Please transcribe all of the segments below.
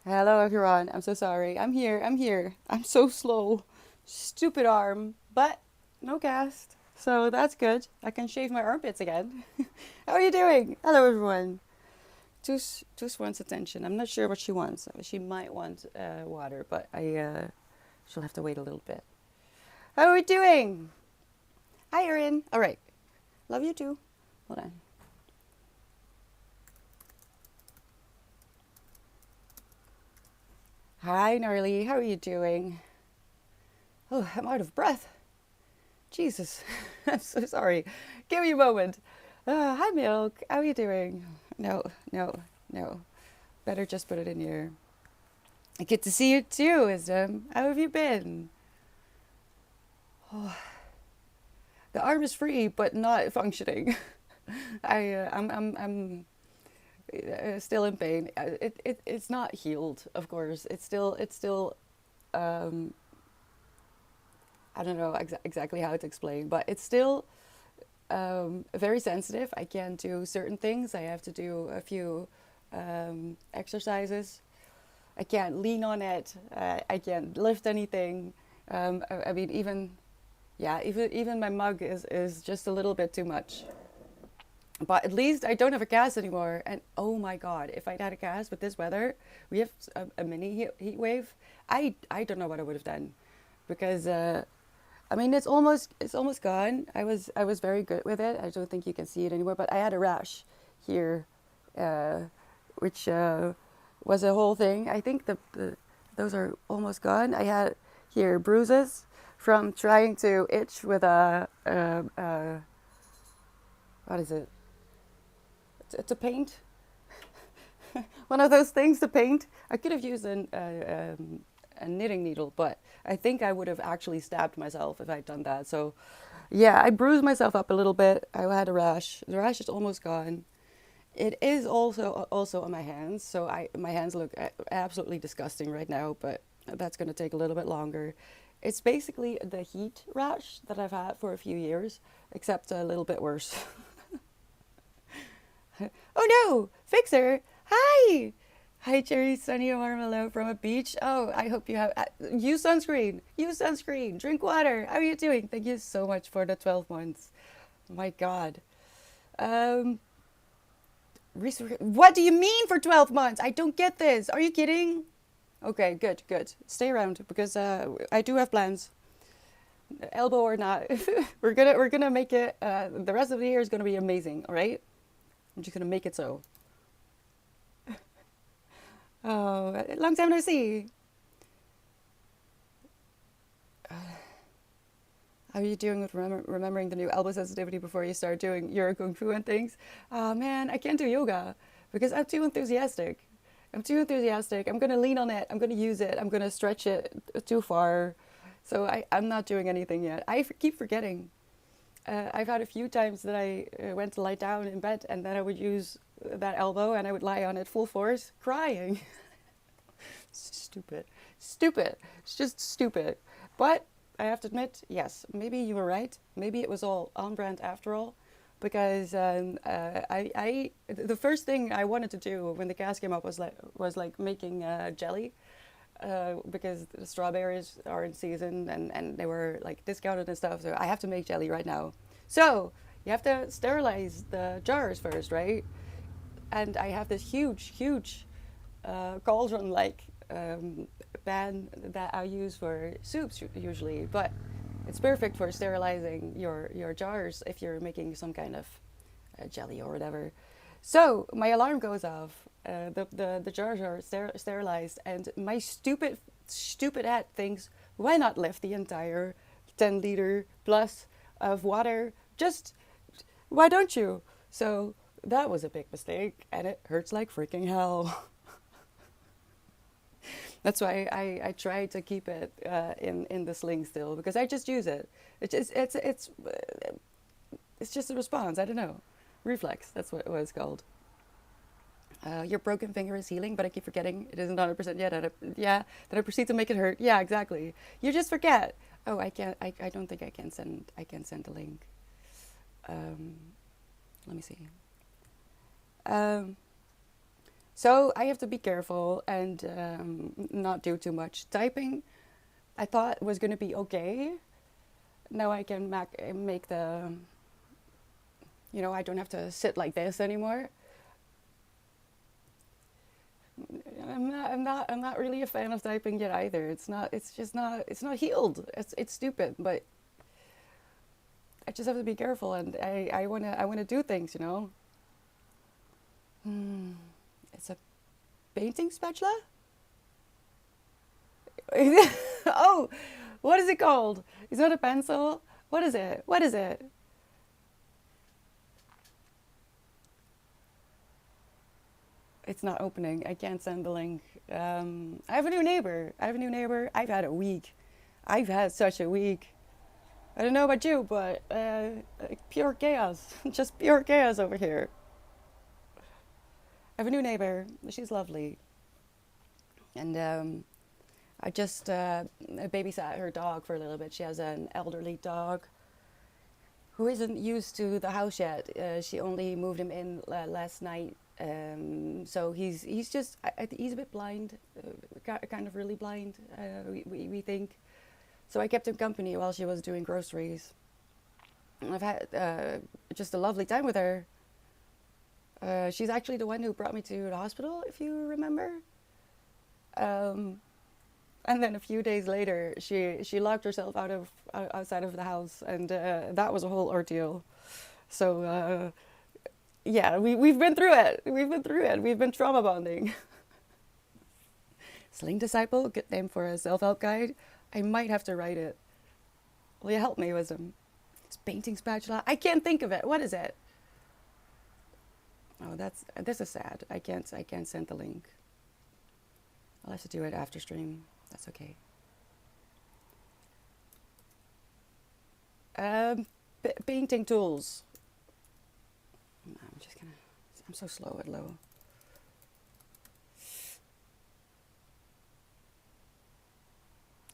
Hello everyone. I'm so sorry. I'm here. I'm here. I'm so slow. Stupid arm, but no cast. So that's good. I can shave my armpits again. How are you doing? Hello everyone. Tus wants attention. I'm not sure what she wants. She might want water, but she'll have to wait a little bit. How are we doing? Hi Erin. All right. Love you too. Hold on. Hi Gnarly. How are you doing? Oh, I'm out of breath. Jesus, I'm so sorry. Give me a moment. Hi, Milk. How are you doing? No, no, no. Better just put it in here. Good to see you too, Wisdom. How have you been? Oh, the arm is free, but not functioning. I'm still in pain. It's not healed, of course. It's still. Um, I don't know exactly how to explain, but it's still very sensitive. I can't do certain things. I have to do a few exercises. I can't lean on it. I can't lift anything. I mean, even my mug is just a little bit too much. But at least I don't have a cast anymore. And oh my god, if I'd had a cast with this weather, we have a mini heat wave. I don't know what I would have done, because I mean, it's almost gone. I was very good with it. I don't think you can see it anymore, but I had a rash here, uh, which was a whole thing. I think the those are almost gone. I had here bruises from trying to itch with a what is it? To paint. One of those things to paint. I could have used a knitting needle, but I think I would have actually stabbed myself if I'd done that. So, yeah, I bruised myself up a little bit. I had a rash. The rash is almost gone. It is also on my hands, so my hands look absolutely disgusting right now, but that's going to take a little bit longer. It's basically the heat rash that I've had for a few years, except a little bit worse. Oh no, Fixer! Hi! Hi, Cherry, Sunny, and Marmalade from a beach. Oh, I hope you have. Use sunscreen! Use sunscreen! Drink water! How are you doing? Thank you so much for the 12 months. My god. Um, what do you mean for 12 months? I don't get this. Are you kidding? Okay, good, good. Stay around because I do have plans. Elbow or not, we're gonna make it. The rest of the year is gonna be amazing. All right, I'm just gonna make it so. Oh, long time no see. How are you doing with remembering the new elbow sensitivity before you start doing your kung fu and things? Oh man, I can't do yoga because I'm too enthusiastic. I'm too enthusiastic. I'm gonna lean on it. I'm gonna use it. I'm gonna stretch it too far. So I'm not doing anything yet. Keep forgetting. I've had a few times that I went to lie down in bed and then I would use that elbow and I would lie on it full force, crying. Stupid. Stupid. It's just stupid. But I have to admit, yes, maybe you were right. Maybe it was all on brand after all. Because the first thing I wanted to do when the gas came up was like making jelly, because the strawberries are in season and they were like discounted and stuff. So I have to make jelly right now. So you have to sterilize the jars first, right? And I have this huge cauldron like pan that I use for soups usually, but it's perfect for sterilizing your jars if you're making some kind of jelly or whatever. So my alarm goes off. The jars are sterilized, and my stupid head thinks, why not lift the entire 10 liter plus of water? Just why don't you? So that was a big mistake, and it hurts like freaking hell. That's why I try to keep it in the sling still because I just use it. It's just a response. I don't know, reflex. That's what it was called. Your broken finger is healing, but I keep forgetting it isn't 100% yet. Yeah, then I proceed to make it hurt. Yeah, exactly. You just forget. Oh, I can't. I don't think I can send. I can send a link. Um, Let me see. Um, So I have to be careful and not do too much typing. I thought was going to be okay. Now I can make the, I don't have to sit like this anymore. I'm not really a fan of typing yet either. It's not healed. It's stupid, but I just have to be careful, and I wanna do things, you know. Hmm. It's a painting spatula. Oh, what is it called? It's not a pencil. What is it? What is it? It's not opening. I can't send the link. I have a new neighbor. I have a new neighbor. I've had a week. I've had such a week. I don't know about you, but pure chaos. Just pure chaos over here. I have a new neighbor. She's lovely. And I just babysat her dog for a little bit. She has an elderly dog who isn't used to the house yet. She only moved him in last night. So he's just he's a bit blind, kind of really blind. We think. So I kept him company while she was doing groceries. And I've had just a lovely time with her. She's actually the one who brought me to the hospital, if you remember. Um, and then a few days later, she locked herself outside of the house, and that was a whole ordeal. So yeah, we've been through it. We've been through it. We've been trauma bonding. Sling Disciple, good name for a self-help guide. I might have to write it. Will you help me, Wisdom? It's painting spatula. I can't think of it. What is it? Oh, this is sad. I can't send the link. I'll have to do it after stream. That's okay. Painting tools. I'm so slow at low.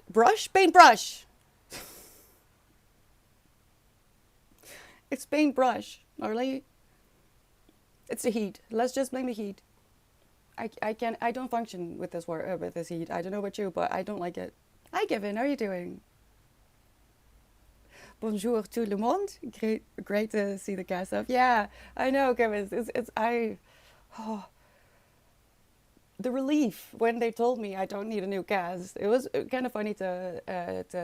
Brush? Paintbrush! It's paintbrush, Arlie. It's the heat. Let's just blame the heat. I don't function with with this heat. I don't know about you, but I don't like it. Hi Kevin, how are you doing? Bonjour tout le monde. Great to see the cast up. Yeah, I know, Kevin. Oh, the relief when they told me I don't need a new cast. It was kind of funny to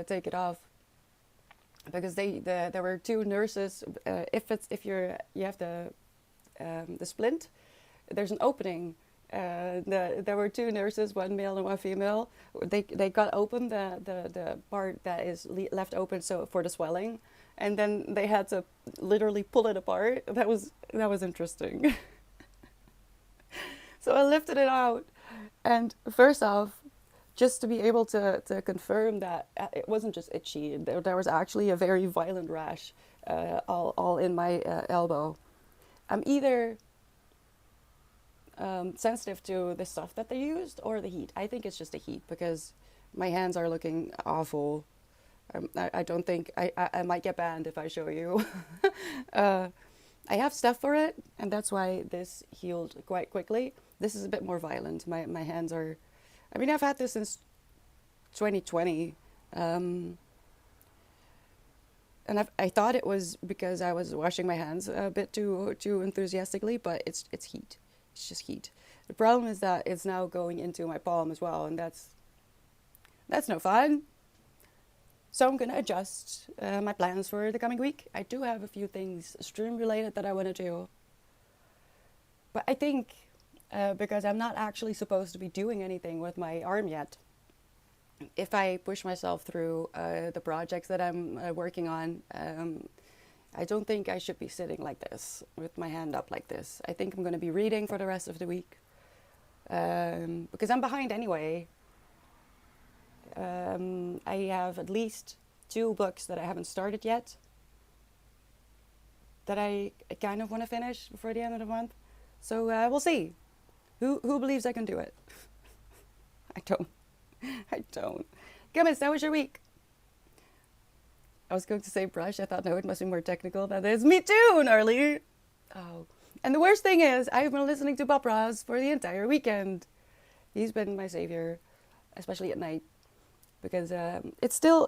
take it off because there were two nurses. If you have the splint, there's an opening. There were two nurses, one male and one female. They got open the part that is left open so for the swelling, and then they had to literally pull it apart. That was interesting. So I lifted it out, and first off, just to be able to confirm that it wasn't just itchy. There was actually a very violent rash, all in my elbow. I'm either sensitive to the stuff that they used or the heat. I think it's just the heat because my hands are looking awful. I don't think I might get banned if I show you. I have stuff for it, and that's why this healed quite quickly. This is a bit more violent. My hands are. I mean, I've had this since 2020. And I thought it was because I was washing my hands a bit too enthusiastically, but it's heat. It's just heat. The problem is that it's now going into my palm as well, and that's no fun. So I'm gonna adjust my plans for the coming week. I do have a few things stream related that I want to do, but I think because I'm not actually supposed to be doing anything with my arm yet, if I push myself through the projects that I'm working on, I don't think I should be sitting like this with my hand up like this. I think I'm going to be reading for the rest of the week because I'm behind anyway. I have at least 2 books that I haven't started yet that I kind of want to finish before the end of the month. So we'll see. Who believes I can do it? I don't. I don't. Gummis, how was your week? I was going to say brush. I thought, no, it must be more technical than this. Me too, gnarly. Oh, And the worst thing is, I've been listening to Bob Ross for the entire weekend. He's been my savior, especially at night, because it's still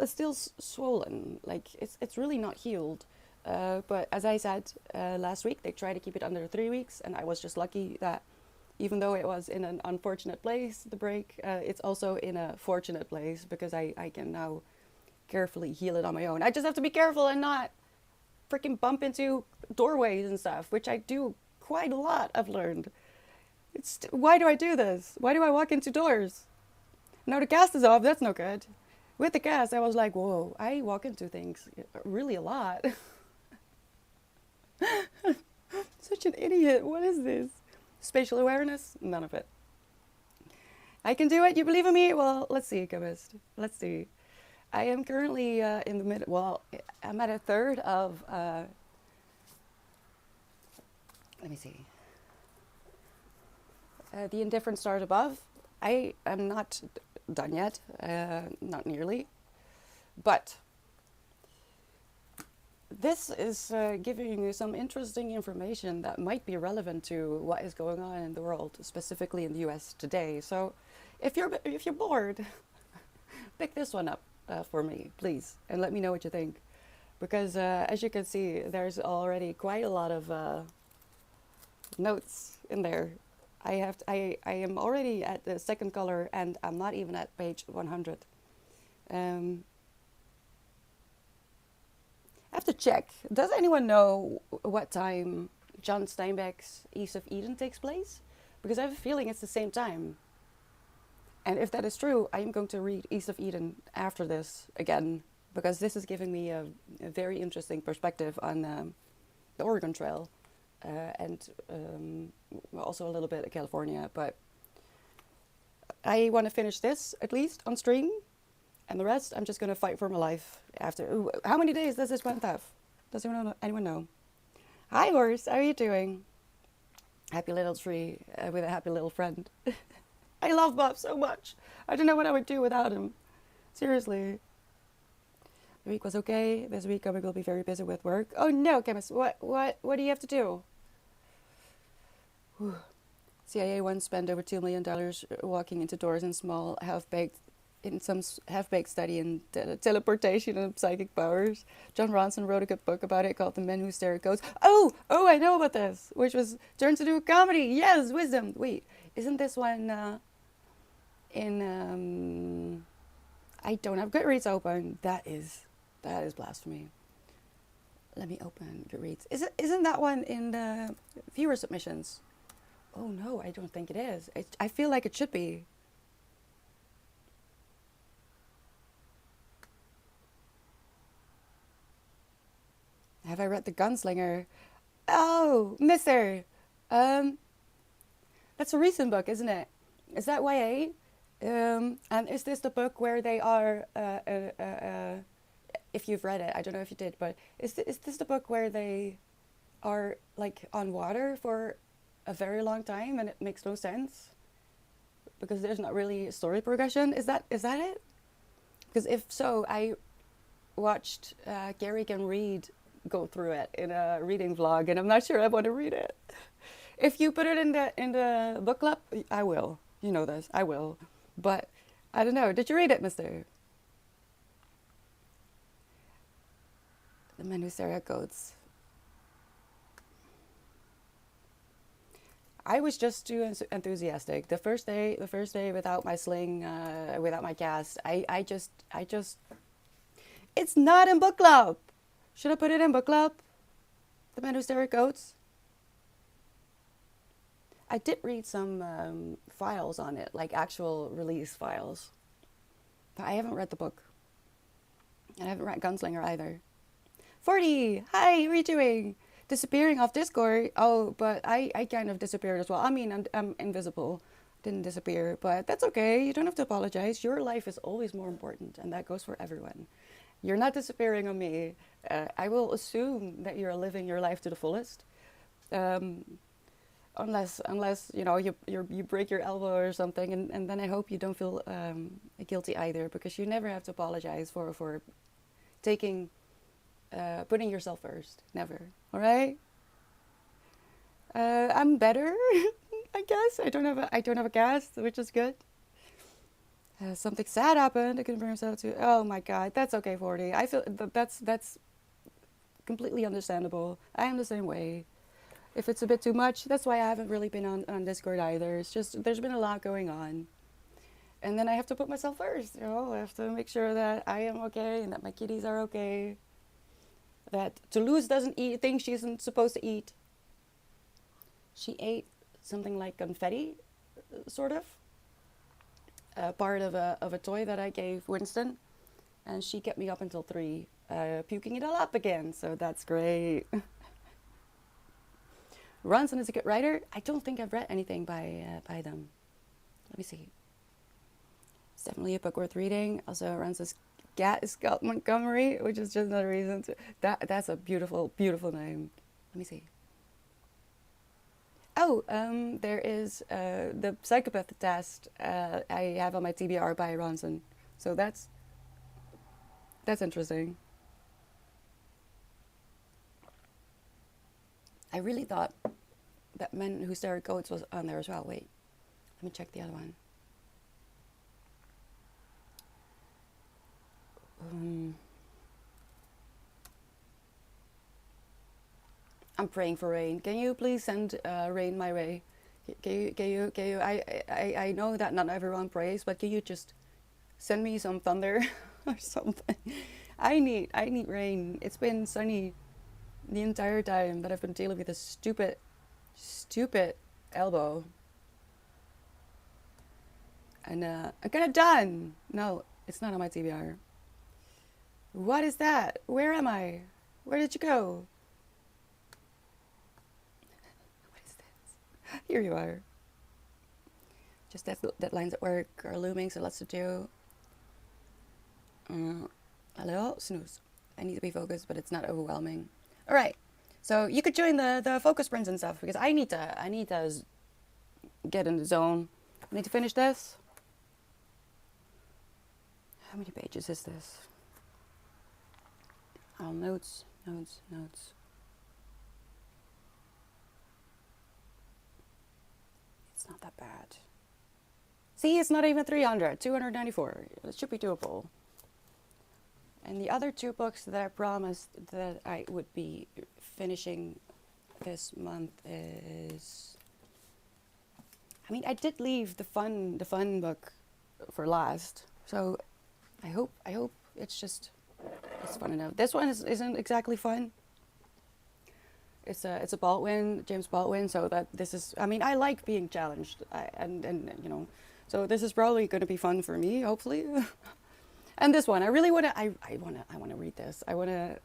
swollen. Like it's really not healed. But as I said last week, they try to keep it under 3 weeks, and I was just lucky that even though it was in an unfortunate place, the break, it's also in a fortunate place because I can now carefully heal it on my own. I just have to be careful and not freaking bump into doorways and stuff, which I do quite a lot, I've learned. Why do I do this? Why do I walk into doors? Now the cast is off, that's no good. With the cast, I was like, whoa, I walk into things really a lot. Such an idiot, what is this? Spatial awareness? None of it. I can do it, you believe in me? Well, let's see, chemist. Let's see. I am currently in the middle, well, I'm at a third of, let me see. The indifferent stars above. I am not done yet, not nearly, but this is giving you some interesting information that might be relevant to what is going on in the world, specifically in the US today. So if you're bored, pick this one up for me, please, and let me know what you think, because as you can see, there's already quite a lot of notes in there. I am already at the second color, and I'm not even at page 100. I have to check. Does anyone know what time John Steinbeck's East of Eden takes place? Because I have a feeling it's the same time. And if that is true, I am going to read East of Eden after this again, because this is giving me a very interesting perspective on the Oregon Trail. And also a little bit of California, but I want to finish this at least on stream, and the rest I'm just going to fight for my life after. Ooh, how many days does this month have? Does anyone know? Hi horse, how are you doing? Happy little tree with a happy little friend. I love Bob so much. I don't know what I would do without him. Seriously. The week was okay. This week I will be very busy with work. Oh no, chemist, what do you have to do? Whew. CIA once spent over $2 million walking into doors in some half-baked study in teleportation and psychic powers. John Ronson wrote a good book about it called The Men Who Stare at Ghosts. Oh, I know about this, which was turned to do a comedy. Yes, wisdom. Wait, isn't this one in? I don't have Goodreads open. That is blasphemy. Let me open Goodreads. Isn't that one in the viewer submissions? Oh no, I don't think it is. I feel like it should be. Have I read The Gunslinger? Oh, mister. That's a recent book, isn't it? Is that YA? And is this the book where they are, if you've read it, I don't know if you did, but is this the book where they are like on water for a very long time and it makes no sense because there's not really story progression? Is that it? Because if so, I watched Gary Can Read go through it in a reading vlog, and I'm not sure I want to read it. If you put it in the book club, I will. You know this, I will. But I don't know. Did you read it, mister? The Men Who Stare at Goats. I was just too enthusiastic. The first day without my sling, without my cast, I just, it's not in book club. Should I put it in book club? The Men Who Stare at Goats? I did read some files on it, like actual release files. But I haven't read the book. And I haven't read Gunslinger either. 40! Hi, how are you doing? Disappearing off Discord. Oh, but I kind of disappeared as well. I mean, I'm invisible. Didn't disappear, but that's okay. You don't have to apologize. Your life is always more important, and that goes for everyone. You're not disappearing on me. I will assume that you're living your life to the fullest. Unless you know you break your elbow or something, and then I hope you don't feel guilty either, because you never have to apologize for taking putting yourself first. Never. All right. I'm better, I guess. I don't have a cast, which is good. Something sad happened. I couldn't bring myself to. Oh my god, that's okay, 40. I feel that's completely understandable. I am the same way. If it's a bit too much, that's why I haven't really been on Discord either. It's just there's been a lot going on, and then I have to put myself first. You know, I have to make sure that I am okay and that my kitties are okay. That Toulouse doesn't eat things she isn't supposed to eat. She ate something like confetti, sort of, part of a toy that I gave Winston, and she kept me up until 3, puking it all up again. So that's great. Ronson is a good writer. I don't think I've read anything by them. Let me see. It's definitely a book worth reading. Also, Ronson's cat is Scott Montgomery, which is just another reason to. That's a beautiful, beautiful name. Let me see. Oh, there is the psychopath test I have on my TBR by Ronson. So that's interesting. I really thought that Men Who Stare at Goats was on there as well. Wait, let me check the other one. I'm praying for rain. Can you please send rain my way? Can you? I know that not everyone prays, but can you just send me some thunder or something? I need rain. It's been sunny the entire time that I've been dealing with this stupid elbow. And I'm kind of done. No, it's not on my TBR. What is that? Where am I? Where did you go? What is this? Here you are. Just deadlines at work are looming, so lots to do. Hello, snooze. I need to be focused, but it's not overwhelming. All right, so you could join the focus sprints and stuff because I need to get in the zone. I need to finish this. How many pages is this? Oh, notes. It's not that bad. See, it's not even 300, 294. It should be doable. And the other 2 books that I promised that I would be finishing this month is... I mean, I did leave the fun book for last. So I hope it's fun enough. This one isn't exactly fun. It's a Baldwin, James Baldwin, so that this is, I mean, I like being challenged, and you know, so this is probably going to be fun for me, hopefully. And this one, I really want to, I want to read this. I'm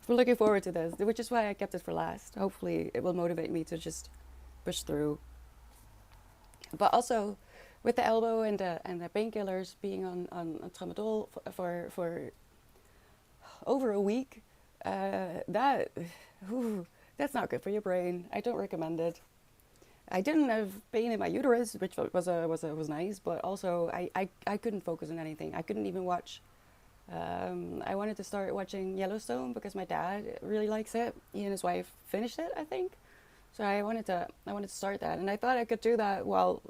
looking forward to this, which is why I kept it for last. Hopefully it will motivate me to just push through. But also, with the elbow and the painkillers being on tramadol for over a week, that's not good for your brain. I don't recommend it. I didn't have pain in my uterus, which was nice, but also I couldn't focus on anything. I couldn't even watch. I wanted to start watching Yellowstone because my dad really likes it. He and his wife finished it, I think. So I wanted to start that, and I thought I could do that while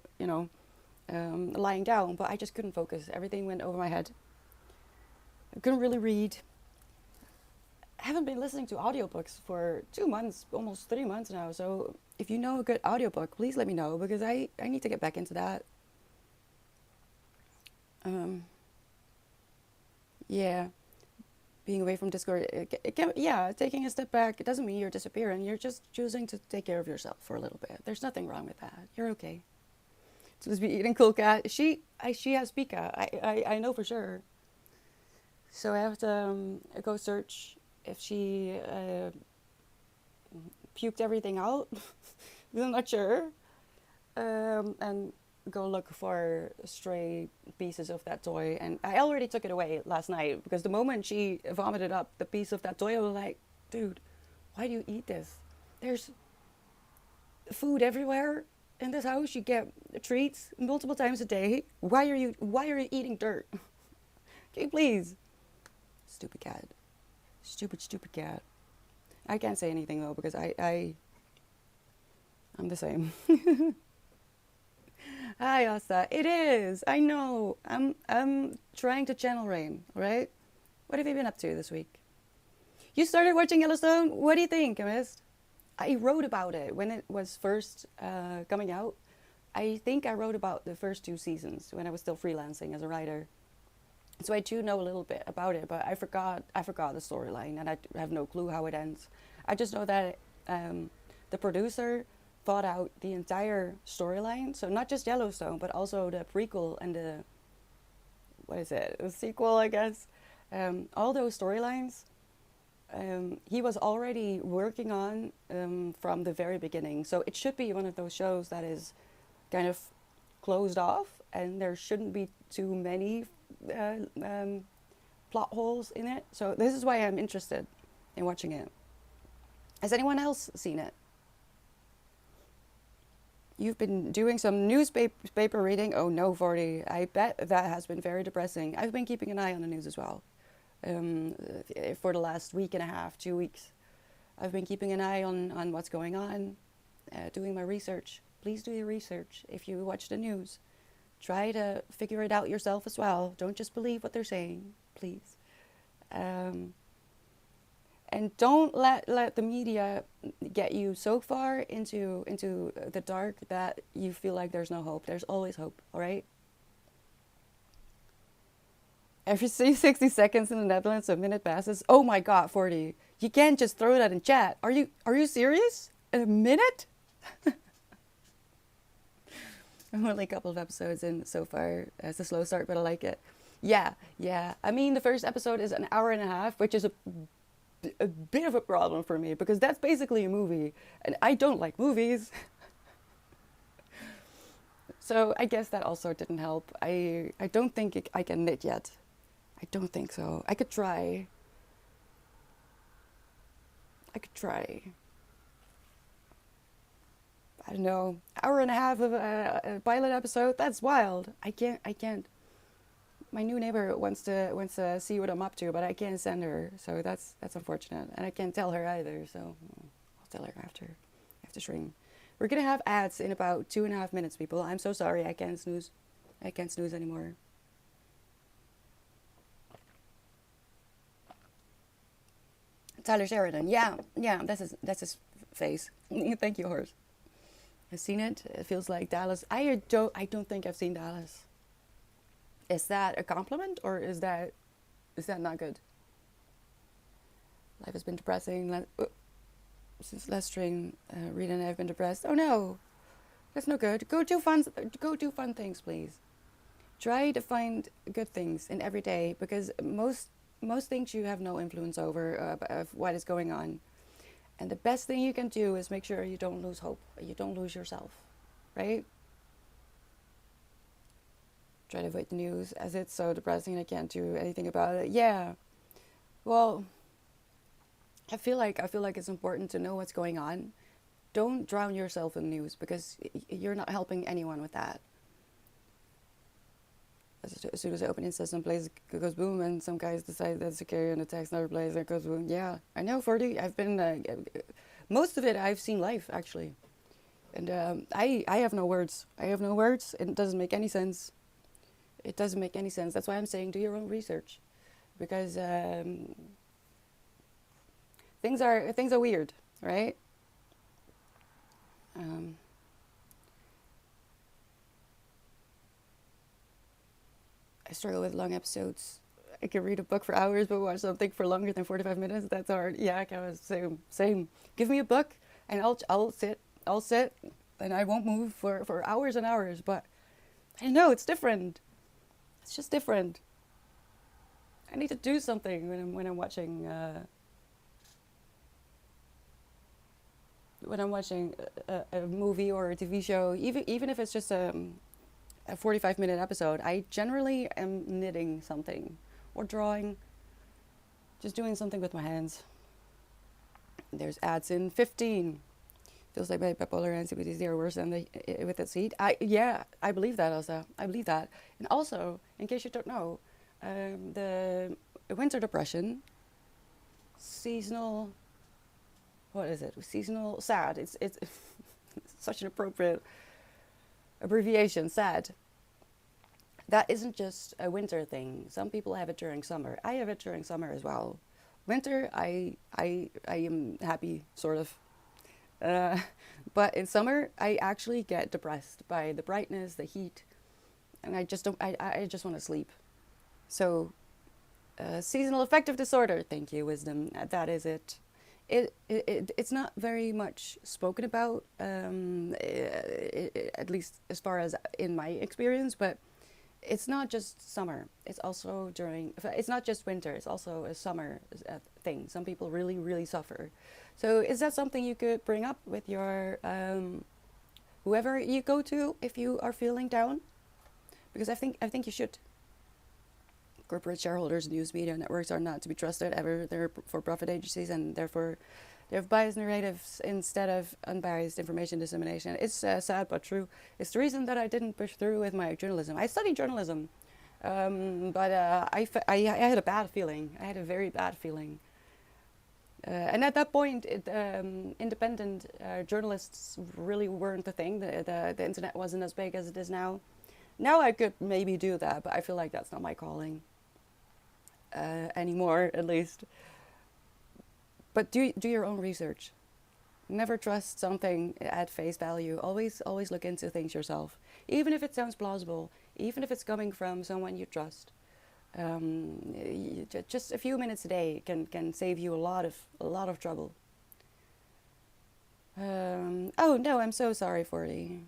lying down, but I just couldn't focus. Everything went over my head. I couldn't really read. I haven't been listening to audiobooks for 2 months, almost 3 months now. So if you know a good audiobook, please let me know because I need to get back into that. Yeah, being away from Discord, it can, yeah, taking a step back, it doesn't mean you're disappearing. You're just choosing to take care of yourself for a little bit. There's nothing wrong with that. You're okay. So just be eating cool cat. She has Pika. I know for sure. So I have to go search if she puked everything out. I'm not sure. And go look for stray pieces of that toy. And I already took it away last night because the moment she vomited up the piece of that toy, I was like, dude, why do you eat this? There's food everywhere in this house. You get treats multiple times a day. Why are you eating dirt? Can you please? Stupid cat. Stupid cat. I can't say anything though because I I'm the same. Hi, Asa. It is. I know. I'm trying to channel rain, right? What have you been up to this week? You started watching Yellowstone? What do you think, Mist? I wrote about it when it was first coming out. I think I wrote about the first two seasons when I was still freelancing as a writer. So I do know a little bit about it, but I forgot the storyline, and I have no clue how it ends. I just know that the producer thought out the entire storyline, so not just Yellowstone, but also the prequel and the what is it, the sequel, I guess. All those storylines he was already working on from the very beginning. So it should be one of those shows that is kind of closed off, and there shouldn't be too many uh, um, plot holes in it. So this is why I'm interested in watching it. Has anyone else seen it? You've been doing some newspaper reading? Oh no, 40. I bet that has been very depressing. I've been keeping an eye on the news as well. For the last week and a half, 2 weeks. I've been keeping an eye on what's going on, doing my research. Please do your research if you watch the news. Try to figure it out yourself as well. Don't just believe what they're saying, please. And don't let the media get you so far into the dark that you feel like there's no hope. There's always hope, all right? Every 60 seconds in the Netherlands, a minute passes. Oh my God, 40. You can't just throw that in chat. Are you serious? A minute? I'm only a couple of episodes in so far. It's a slow start, but I like it. Yeah. I mean, the first episode is an hour and a half, which is a bit of a problem for me because that's basically a movie, and I don't like movies. So I guess that also didn't help. I don't think I can knit yet. I don't think so. I could try. I don't know. Hour and a half of a pilot episode. That's wild. I can't. My new neighbor wants to see what I'm up to, but I can't send her. So that's unfortunate, and I can't tell her either. So I'll tell her after stream. We're gonna have ads in about 2.5 minutes, people. I'm so sorry. I can't snooze anymore. Tyler Sheridan. Yeah. That's his face. Thank you, Horse. I've seen it. It feels like Dallas. I don't think I've seen Dallas. Is that a compliment or is that not good? Life has been depressing. Since last string, Rita and I have been depressed. Oh no, that's no good. Go do fun things, please. Try to find good things in every day because most things you have no influence over of what is going on. And the best thing you can do is make sure you don't lose hope. You don't lose yourself, right? Try to avoid the news as it's so depressing and I can't do anything about it. Yeah. Well, I feel like it's important to know what's going on. Don't drown yourself in news because you're not helping anyone with that. As soon as I open Insta, some place goes boom, and some guys decide that's secure, and the text another place that goes boom. Yeah, I know, 40. I've been most of it I've seen live actually, and I have no words. It doesn't make any sense. That's why I'm saying do your own research, because things are weird, right? I struggle with long episodes. I can read a book for hours, but watch something for longer than 45 minutes. That's hard. Yeah, I kind of same. Give me a book, and I'll sit, and I won't move for hours and hours. But I know it's different. It's just different. I need to do something when I'm watching. When I'm watching a movie or a TV show, even if it's just a 45-minute episode, I generally am knitting something or drawing, just doing something with my hands. There's ads in 15. Feels like my bipolar and CBT are worse than with that seed. I believe that also. I believe that. And also, in case you don't know, the winter depression, seasonal. What is it? Seasonal sad. It's Such an appropriate abbreviation, sad. That isn't just a winter thing. Some people have it during summer. I have it during summer as well. Winter, I am happy, sort of. Uh, but in summer, I actually get depressed by the brightness, the heat, and I just don't. I just want to sleep. So, seasonal affective disorder. Thank you, wisdom. That is it. It's not very much spoken about, at least as far as in my experience, but it's not just summer. It's also during, it's not just winter, it's also a summer thing. Some people really, really suffer. So is that something you could bring up with your, whoever you go to if you are feeling down? Because I think you should. Corporate shareholders, news media networks are not to be trusted ever. They're for profit agencies, and therefore they have biased narratives instead of unbiased information dissemination. It's sad but true. It's the reason that I didn't push through with my journalism. I studied journalism, but I had a bad feeling. I had a very bad feeling. And at that point, independent journalists really weren't the thing. The internet wasn't as big as it is now. Now I could maybe do that, but I feel like that's not my calling. Anymore, at least. But do your own research. Never trust something at face value. Always look into things yourself, even if it sounds plausible, even if it's coming from someone you trust. Just a few minutes a day can save you a lot of trouble. Oh no, I'm so sorry, 40.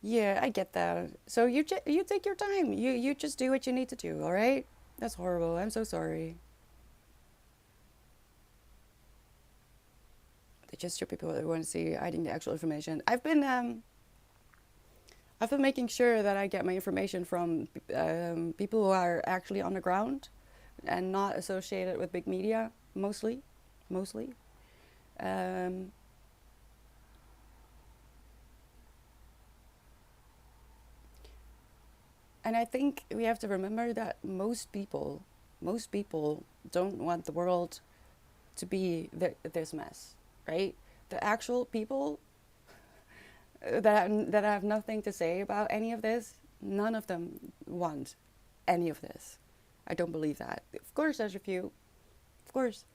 Yeah, I get that. So you take your time. You just do what you need to do, all right? That's horrible. I'm so sorry. They just show people that want to see hiding the actual information. I've been making sure that I get my information from people who are actually on the ground and not associated with big media, mostly. Um, And I think we have to remember that most people don't want the world to be this mess, right? The actual people that have nothing to say about any of this, none of them want any of this. I don't believe that. Of course, there's a few, of course,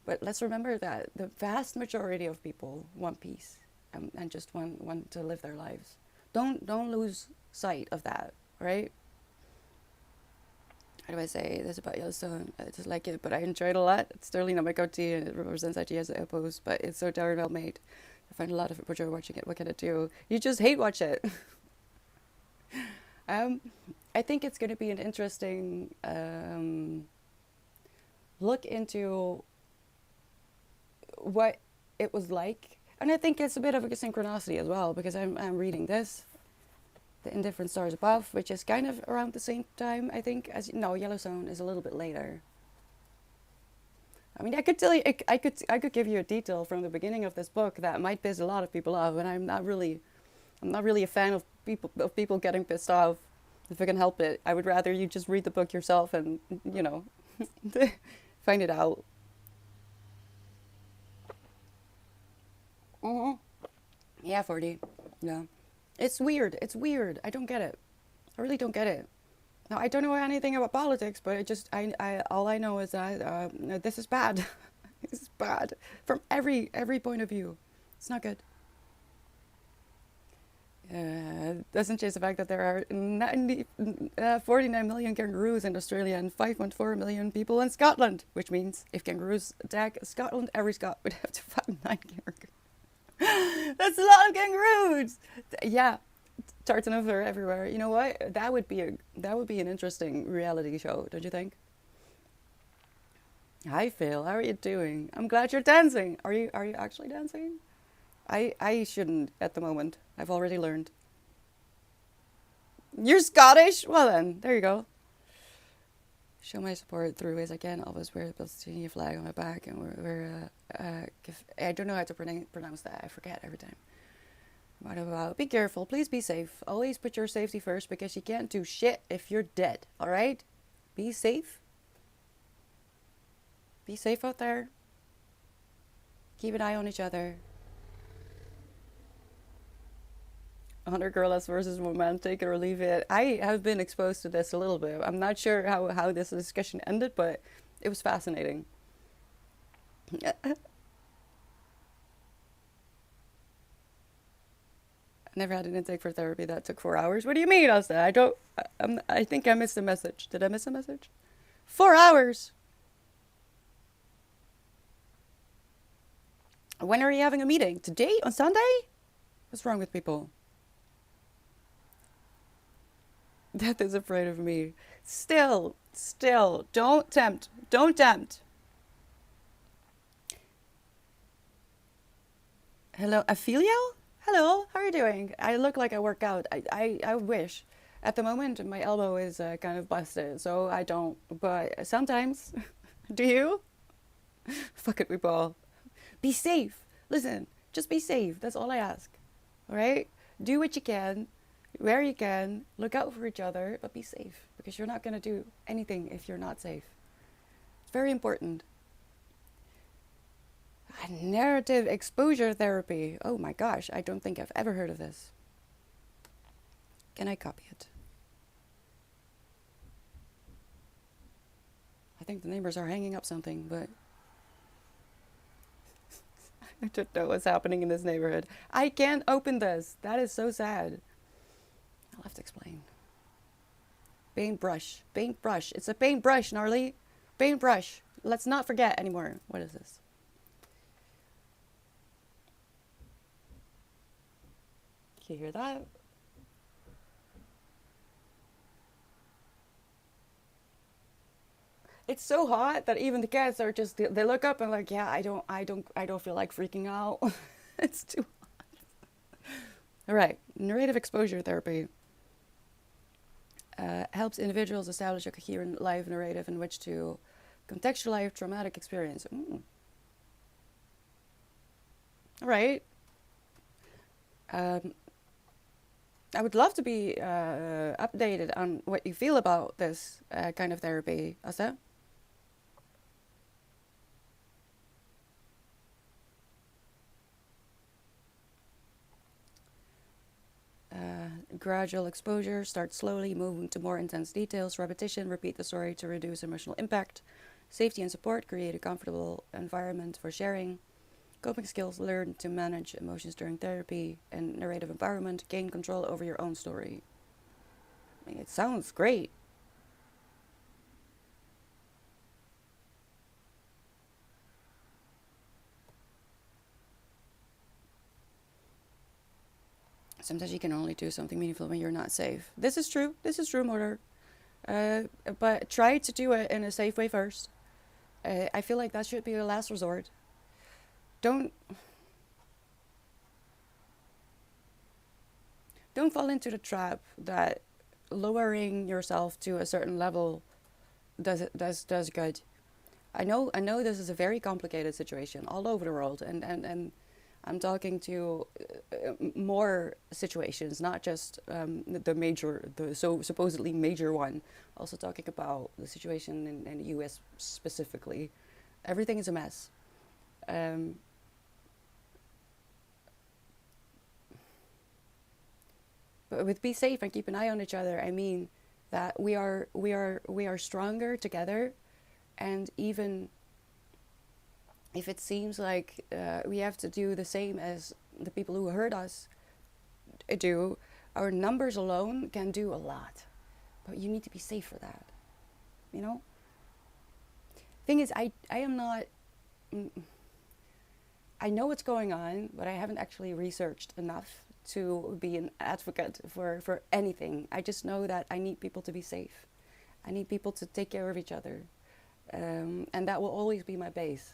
but let's remember that the vast majority of people want peace and just want to live their lives. Don't lose sight of that, right? How do I say this about Yellowstone? I just like it, but I enjoy it a lot. It's totally not my cup-of-tea, and it represents ideas I oppose, but it's so darn well made. I find a lot of pleasure watching it. What can I do? You just hate watch it. um, I think it's going to be an interesting look into what it was like, and I think it's a bit of a synchronicity as well, because I'm reading this, The Indifferent Stars Above, which is kind of around the same time, I think, as no, Yellowstone is a little bit later. I mean, I could tell you, I could give you a detail from the beginning of this book that might piss a lot of people off, and I'm not really a fan of people getting pissed off. If I can help it, I would rather you just read the book yourself and find it out. Mm-hmm. Yeah, 40. Yeah. It's weird. It's weird. I don't get it. I really don't get it. Now, I don't know anything about politics, but all I know is that this is bad. This is bad from every point of view. It's not good. Doesn't change the fact that there are 49 million kangaroos in Australia and 5.4 million people in Scotland, which means if kangaroos attack Scotland, every Scot would have to fight 9 kangaroos. That's a lot of kangaroos. Yeah, tartan over everywhere. You know what? That would be an interesting reality show, don't you think? Hi Phil, how are you doing? I'm glad you're dancing. Are you actually dancing? I shouldn't at the moment. I've already learned. You're Scottish? Well then, there you go. Show my support through ways I can. Always wear the Palestinian flag on my back, and I don't know how to pronounce that. I forget every time. What about? Be careful. Please be safe. Always put your safety first, because you can't do shit if you're dead. All right? Be safe. Be safe out there. Keep an eye on each other. 100 Gorillas versus Woman, take it or leave it. I have been exposed to this a little bit. I'm not sure how this discussion ended, but it was fascinating. I never had an intake for therapy that took 4 hours. What do you mean, Asta? I don't. I think I missed a message. Did I miss a message? 4 hours. When are you having a meeting? Today? On Sunday? What's wrong with people? Death is afraid of me. Still, don't tempt. Don't tempt. Hello, Aphilio? Hello, how are you doing? I look like I work out. I wish. At the moment, my elbow is kind of busted, so I don't. But sometimes, do you? Fuck it, we ball. Be safe. Listen, just be safe. That's all I ask. All right? Do what you can, where you can. Look out for each other, but be safe. Because you're not going to do anything if you're not safe. It's very important. Narrative exposure therapy. Oh my gosh, I don't think I've ever heard of this. Can I copy it? I think the neighbors are hanging up something, but I don't know what's happening in this neighborhood. I can't open this. That is so sad. I'll have to explain. Paintbrush. Paintbrush. It's a paintbrush, gnarly. Paintbrush. Let's not forget anymore. What is this? Can you hear that? It's so hot that even the cats are just, they look up and like, yeah, I don't feel like freaking out. It's too hot. All right, narrative exposure therapy helps individuals establish a coherent live narrative in which to contextualize traumatic experience. All right. I would love to be updated on what you feel about this kind of therapy, Asa. Gradual exposure, start slowly, moving to more intense details, repetition, repeat the story to reduce emotional impact, safety and support, create a comfortable environment for sharing, coping skills, learn to manage emotions during therapy, and narrative environment, gain control over your own story. I mean, it sounds great. Sometimes you can only do something meaningful when you're not safe. This is true. This is true, Motor. But try to do it in a safe way first. I feel like that should be your last resort. Don't fall into the trap that lowering yourself to a certain level does good. I know this is a very complicated situation all over the world, and I'm talking to more situations, not just the supposedly major one. Also talking about the situation in the US specifically. Everything is a mess. But with be safe and keep an eye on each other, I mean that we are stronger together, and even if it seems like we have to do the same as the people who hurt us do, our numbers alone can do a lot. But you need to be safe for that. You know? Thing is, I am not... I know what's going on, but I haven't actually researched enough to be an advocate for anything. I just know that I need people to be safe. I need people to take care of each other. And that will always be my base.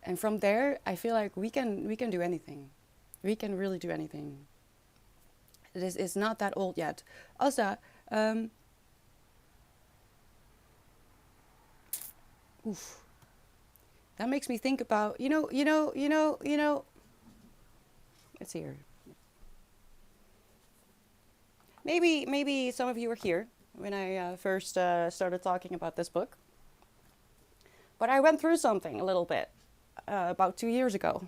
And from there, I feel like we can do anything. We can really do anything. It's not that old yet. Also, oof. That makes me think about, it's here. Maybe some of you were here when I first started talking about this book. But I went through something a little bit about 2 years ago.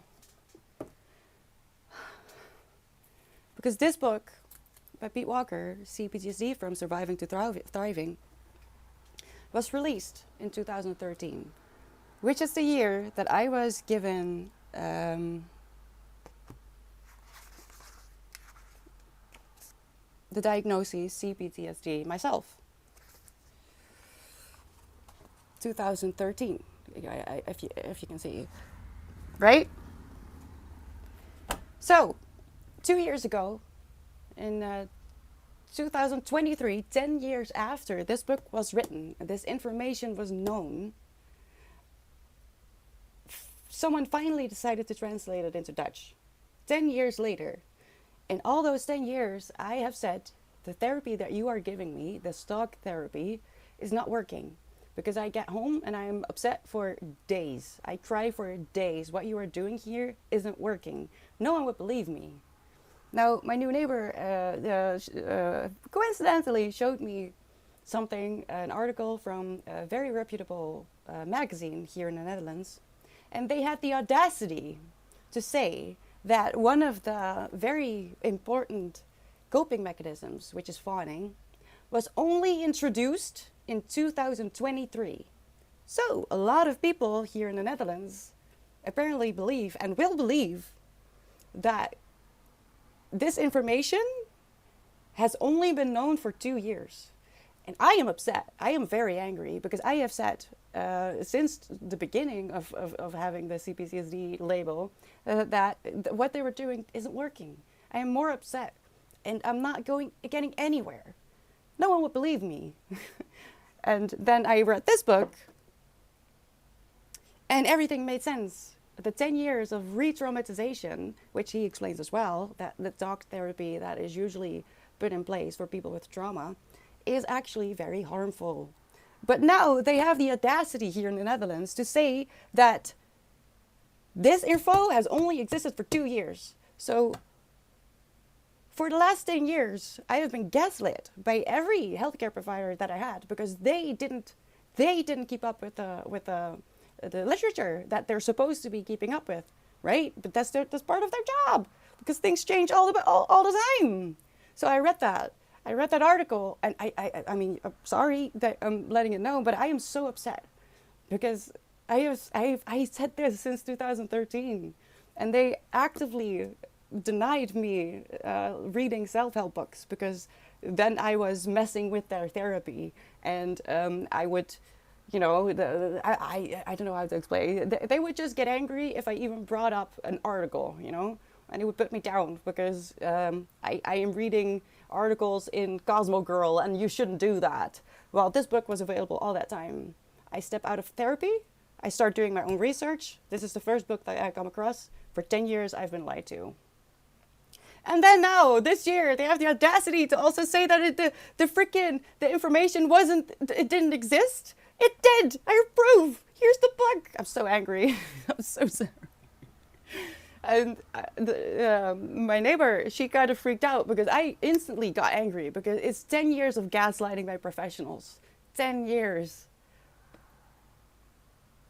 Because this book by Pete Walker, CPTSD from Surviving to Thriving, was released in 2013, which is the year that I was given the diagnosis CPTSD myself. 2013, if you can see, right? So, 2 years ago, in 2023, 10 years after this book was written, this information was known, someone finally decided to translate it into Dutch. 10 years later. In all those 10 years, I have said, the therapy that you are giving me, the stock therapy, is not working. Because I get home and I am upset for days. I cry for days. What you are doing here isn't working. No one would believe me. Now, my new neighbor coincidentally showed me something, an article from a very reputable magazine here in the Netherlands. And they had the audacity to say that one of the very important coping mechanisms, which is fawning, was only introduced in 2023. So a lot of people here in the Netherlands apparently believe and will believe that this information has only been known for 2 years. And I am upset. I am very angry because I have said since the beginning of having the CPTSD label that what they were doing isn't working. I am more upset and I'm not getting anywhere. No one would believe me. And then I read this book and everything made sense. The 10 years of re-traumatization, which he explains as well, that the talk therapy that is usually put in place for people with trauma is actually very harmful. But now they have the audacity here in the Netherlands to say that this info has only existed for 2 years. So for the last 10 years, I have been gaslit by every healthcare provider that I had because they didn't keep up with the literature that they're supposed to be keeping up with, right? But that's part of their job because things change all the time. So I read that article, and I mean, I'm sorry that I'm letting it know, but I am so upset because I said this since 2013, and they actively denied me reading self-help books because then I was messing with their therapy, and I would, you know, I don't know how to explain. They would just get angry if I even brought up an article, you know, and it would put me down because I am reading articles in Cosmo Girl and you shouldn't do that. Well, this book was available all that time. I step out of therapy. I start doing my own research. This is the first book that I come across. For 10 years, I've been lied to. And then now, this year, they have the audacity to also say that the information it didn't exist. It did. I approve. Here's the book. I'm so angry. I'm so sorry. And my neighbor, she kind of freaked out because I instantly got angry because it's 10 years of gaslighting by professionals. 10 years.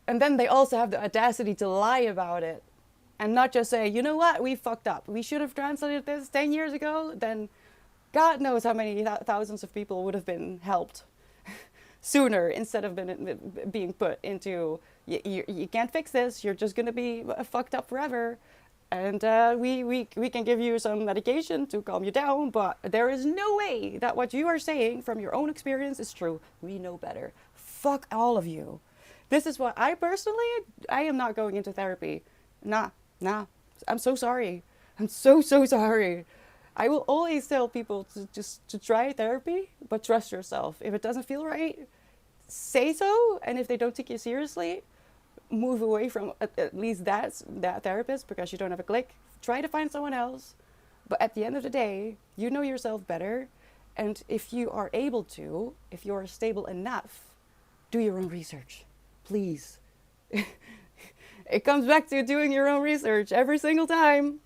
And then they also have the audacity to lie about it. And not just say, you know what, we fucked up. We should have translated this 10 years ago. Then God knows how many thousands of people would have been helped sooner instead of being put into, you can't fix this. You're just going to be fucked up forever. And we can give you some medication to calm you down. But there is no way that what you are saying from your own experience is true. We know better. Fuck all of you. This is what I am not going into therapy. Nah. I'm so sorry. I'm so sorry. I will always tell people to try therapy, but trust yourself. If it doesn't feel right, say so. And if they don't take you seriously, move away from at least that therapist because you don't have a click. Try to find someone else. But at the end of the day, you know yourself better. And if you are able to, if you are stable enough, do your own research. Please. It comes back to doing your own research every single time.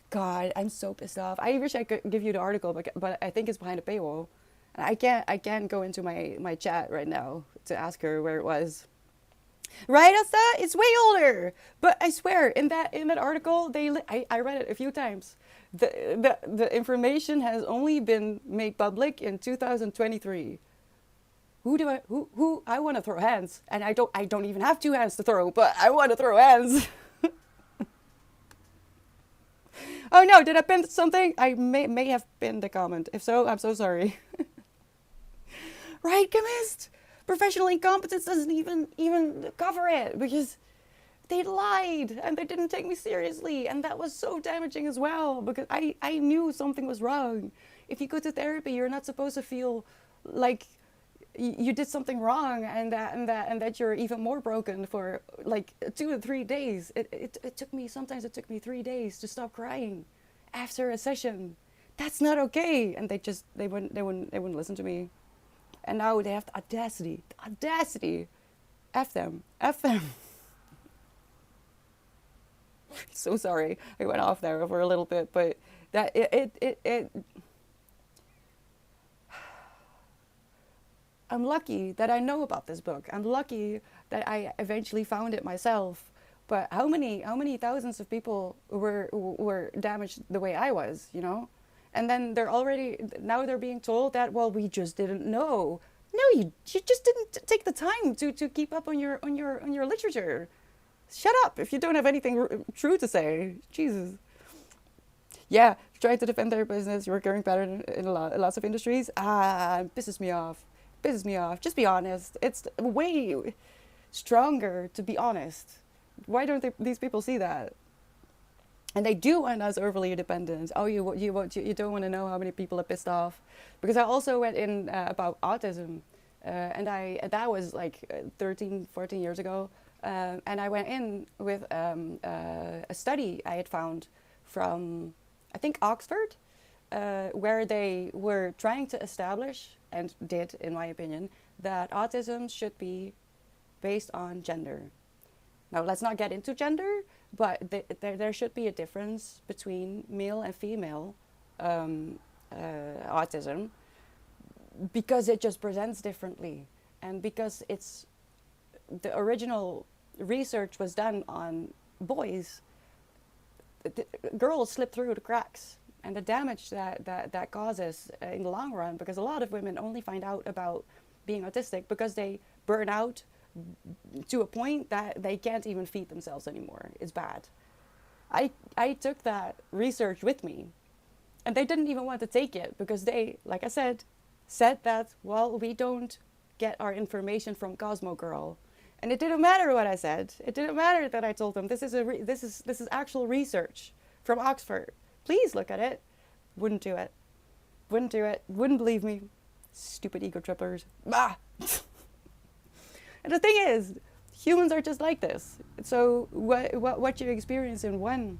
God, I'm so pissed off. I wish I could give you the article, but I think it's behind a paywall. And I can't go into my chat right now to ask her where it was. Right, Elsa? It's way older. But I swear, in that article, I read it a few times. The information has only been made public in 2023. Who I want to throw hands, and I don't even have two hands to throw, but I want to throw hands. Oh no, did I pin something? I may have pinned a comment. If so, I'm so sorry. Right, chemist? Professional incompetence doesn't even cover it because they lied and they didn't take me seriously, and that was so damaging as well because I knew something was wrong. If you go to therapy, you're not supposed to feel like you did something wrong and that you're even more broken for like 2 or 3 days. It took me, sometimes it took me 3 days to stop crying after a session. That's not okay. And they wouldn't listen to me. And now they have the audacity. F them. So sorry, I went off there for a little bit, but that it I'm lucky that I know about this book. I'm lucky that I eventually found it myself. But how many thousands of people were damaged the way I was, you know? And then now they're being told that, well, we just didn't know. No, you just didn't take the time to keep up on your literature. Shut up if you don't have anything true to say. Jesus. Yeah, trying to defend their business, you're recurring pattern in lots of industries. It pisses me off. Just be honest. It's way stronger to be honest. Why don't these people see that? And they do want us overly dependent. Oh, you don't want to know how many people are pissed off, because I also went in about autism, and that was like 13, 14 years ago, and I went in with a study I had found from, I think, Oxford, where they were trying to establish, and did, in my opinion, that autism should be based on gender. Now, let's not get into gender, but there should be a difference between male and female autism, because it just presents differently, and because the original research was done on boys. Girls slip through the cracks, and the damage that causes in the long run, because a lot of women only find out about being autistic because they burn out to a point that they can't even feed themselves anymore. It's bad. I took that research with me, and they didn't even want to take it because they, like I said that, well, we don't get our information from Cosmo Girl. And it didn't matter what I said. It didn't matter that I told them this is actual research from Oxford. Please look at it. Wouldn't do it. Wouldn't believe me. Stupid ego trippers. Ah. And the thing is, humans are just like this. So what you experience in one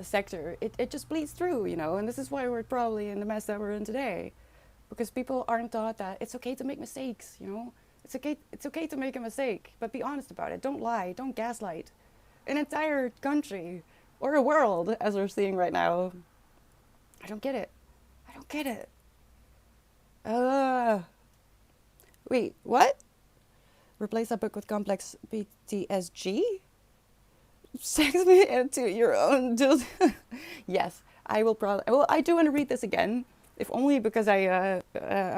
sector, it just bleeds through, you know. And this is why we're probably in the mess that we're in today, because people aren't taught that it's okay to make mistakes, you know. It's okay to make a mistake, but be honest about it. Don't lie. Don't gaslight an entire country or a world, as we're seeing right now. I don't get it. Wait, what? Replace that book with complex PTSD? Sex me into your own. Yes, I will probably. Well, I do want to read this again, if only because I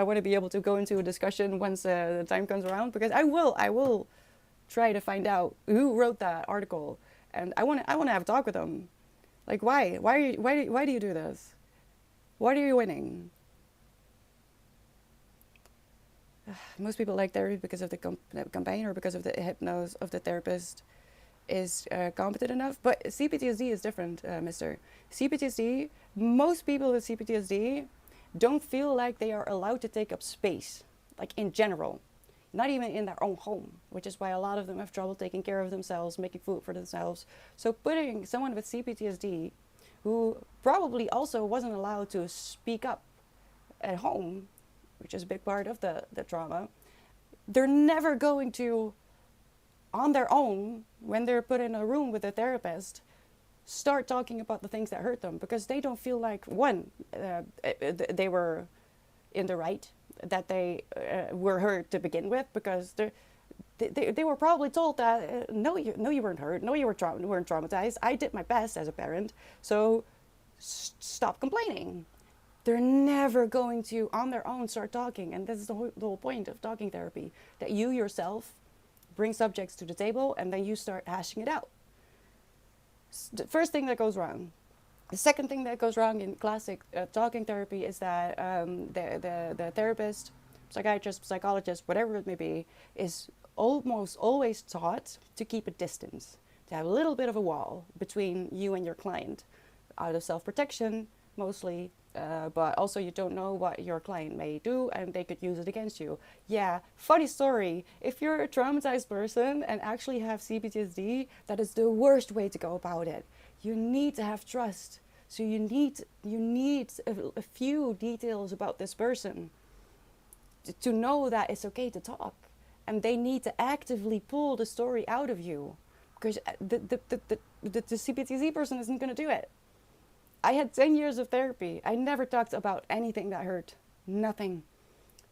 want to be able to go into a discussion once the time comes around. Because I will try to find out who wrote that article, and I want to have a talk with them. Like, why do you do this? What are you winning? Most people like therapy because of the campaign, or because of the hypnose of the therapist is competent enough. But CPTSD is different, mister. CPTSD, most people with CPTSD don't feel like they are allowed to take up space, like in general, not even in their own home, which is why a lot of them have trouble taking care of themselves, making food for themselves. So putting someone with CPTSD, who probably also wasn't allowed to speak up at home, which is a big part of the trauma, they're never going to, on their own, when they're put in a room with a therapist, start talking about the things that hurt them, because they don't feel like, one, they were in the right, that they were hurt to begin with, because they were probably told that no, you weren't hurt, no, you weren't traumatized. I did my best as a parent, so stop complaining. They're never going to, on their own, start talking, and this is the whole point of talking therapy, that you yourself bring subjects to the table, and then you start hashing it out. The first thing that goes wrong. The second thing that goes wrong in classic talking therapy is that the therapist, psychiatrist, psychologist, whatever it may be, is almost always taught to keep a distance, to have a little bit of a wall between you and your client, out of self-protection mostly, but also you don't know what your client may do and they could use it against you. Yeah, funny story. If you're a traumatized person and actually have CPTSD, that is the worst way to go about it. You need to have trust. So you need a few details about this person to know that it's okay to talk. And they need to actively pull the story out of you, because the CPTSD person isn't going to do it. I had 10 years of therapy. I never talked about anything that hurt. Nothing.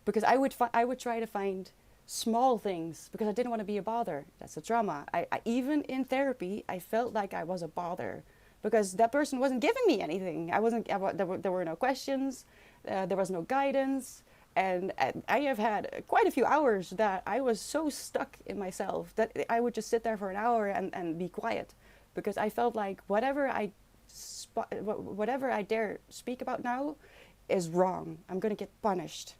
Because I would try to find small things because I didn't want to be a bother. That's a trauma. I even in therapy, I felt like I was a bother because that person wasn't giving me anything. There were no questions. There was no guidance. And I have had quite a few hours that I was so stuck in myself that I would just sit there for an hour and be quiet, because I felt like whatever I dare speak about now is wrong. I'm going to get punished.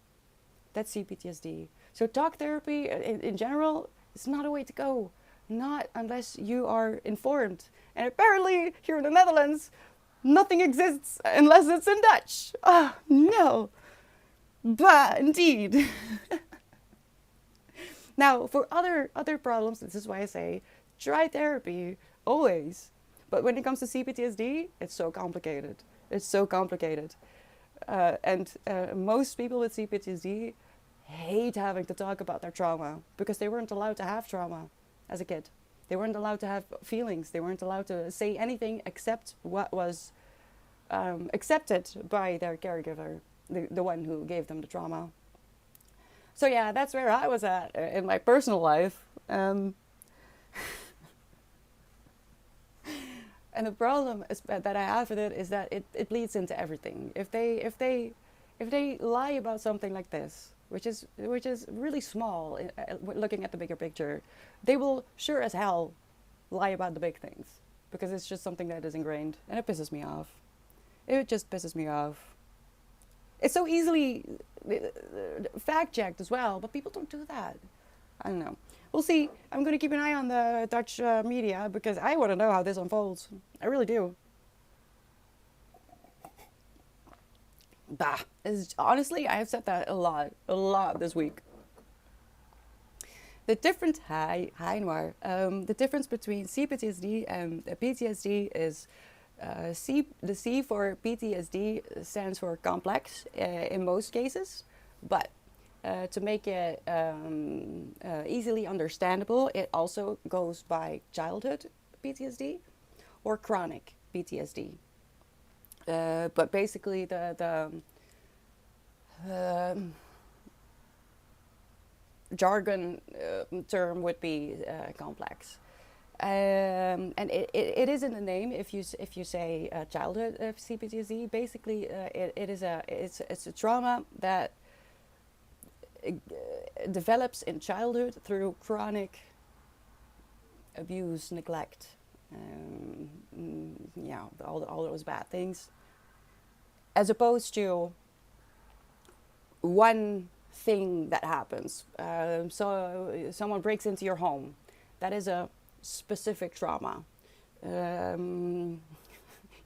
That's CPTSD. So talk therapy in general is not a way to go. Not unless you are informed. And apparently here in the Netherlands, nothing exists unless it's in Dutch. Ah, no. But indeed. Now, for other problems, this is why I say try therapy always. But when it comes to CPTSD, it's so complicated. It's so complicated. And most people with CPTSD hate having to talk about their trauma because they weren't allowed to have trauma as a kid. They weren't allowed to have feelings. They weren't allowed to say anything except what was accepted by their caregiver, the one who gave them the trauma. So yeah, that's where I was at in my personal life. And the problem is, that I have with it is that it bleeds into everything. If they lie about something like this, which is really small, looking at the bigger picture, they will sure as hell lie about the big things, because it's just something that is ingrained, and it pisses me off. It just pisses me off. It's so easily fact-checked as well, but people don't do that. I don't know. We'll see. I'm going to keep an eye on the Dutch media, because I want to know how this unfolds. I really do. Bah. Honestly, I have said that a lot this week. The difference, Noir. The difference between CPTSD and PTSD is the C for PTSD stands for complex in most cases, but to make it easily understandable, it also goes by childhood PTSD or chronic PTSD. But basically the jargon term would be complex. And it is in the name. If you say childhood CPTSD, basically it's a trauma that develops in childhood through chronic abuse, neglect, all those bad things, as opposed to one thing that happens. So someone breaks into your home. That is a specific trauma. You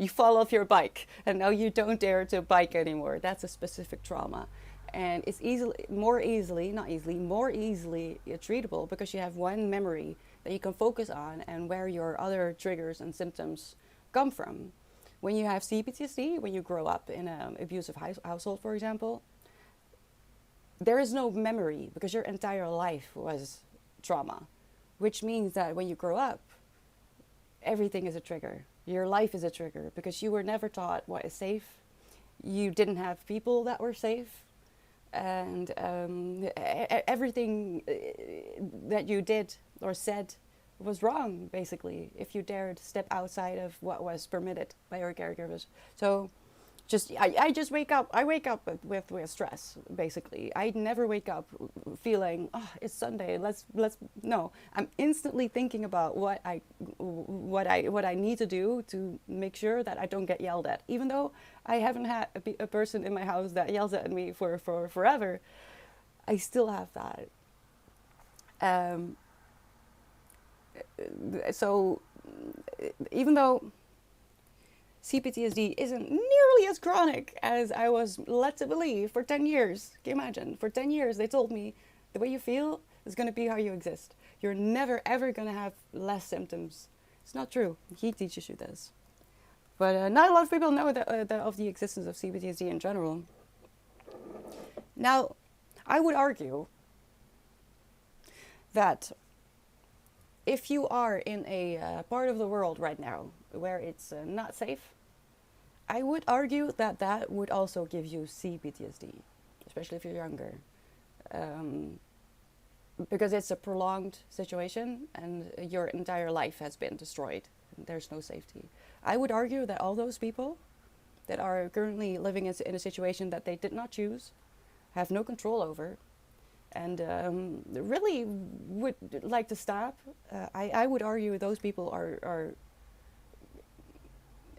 fall off your bike and now you don't dare to bike anymore. That's a specific trauma. And it's more easily treatable because you have one memory that you can focus on and where your other triggers and symptoms come from. When you have CPTSD, when you grow up in an abusive household, for example, there is no memory because your entire life was trauma, which means that when you grow up, everything is a trigger. Your life is a trigger because you were never taught what is safe. You didn't have people that were safe. and everything that you did or said was wrong, basically, if you dared step outside of what was permitted by your caregivers. So just I just wake up with stress, basically. I never wake up feeling, oh, it's Sunday, let's no, I'm instantly thinking about what I need to do to make sure that I don't get yelled at, even though I haven't had a person in my house that yells at me for forever. I still have that. um, so even though CPTSD isn't nearly as chronic as I was led to believe for 10 years. Can you imagine? For 10 years, they told me the way you feel is going to be how you exist. You're never, ever going to have less symptoms. It's not true. He teaches you this. But not a lot of people know of the existence of CPTSD in general. Now, I would argue that if you are in a part of the world right now where it's not safe, I would argue that that would also give you CPTSD, especially if you're younger, because it's a prolonged situation and your entire life has been destroyed. There's no safety. I would argue that all those people that are currently living in a situation that they did not choose, have no control over, and really would like to stop, I would argue those people are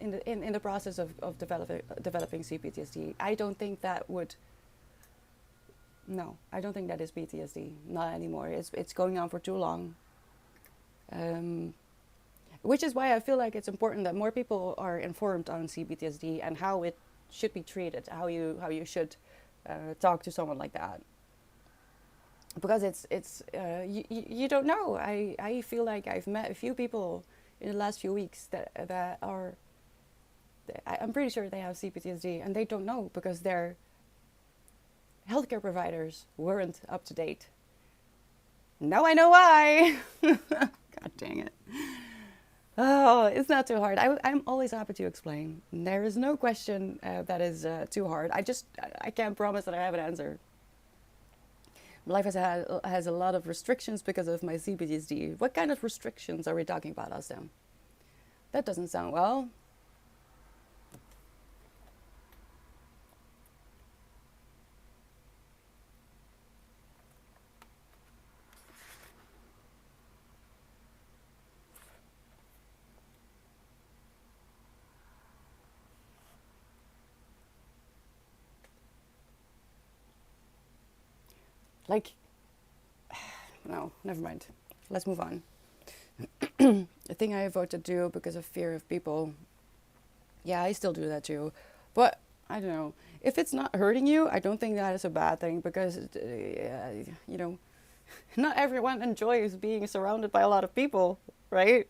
in the process of developing CPTSD. I don't think that would. No, I don't think that is PTSD. Not anymore. It's going on for too long. Which is why I feel like it's important that more people are informed on CPTSD and how it should be treated, how you should talk to someone like that. Because you don't know. I feel like I've met a few people in the last few weeks that are. I'm pretty sure they have CPTSD and they don't know because their healthcare providers weren't up to date. Now I know why. God dang it. Oh, it's not too hard. I'm always happy to explain. There is no question that is too hard. I can't promise that I have an answer. Life has a lot of restrictions because of my CPTSD. What kind of restrictions are we talking about, Asdam? That doesn't sound well. Like, no, never mind. Let's move on. A thing I avoid to do because of fear of people. Yeah, I still do that too. But, I don't know. If it's not hurting you, I don't think that is a bad thing because, not everyone enjoys being surrounded by a lot of people, right?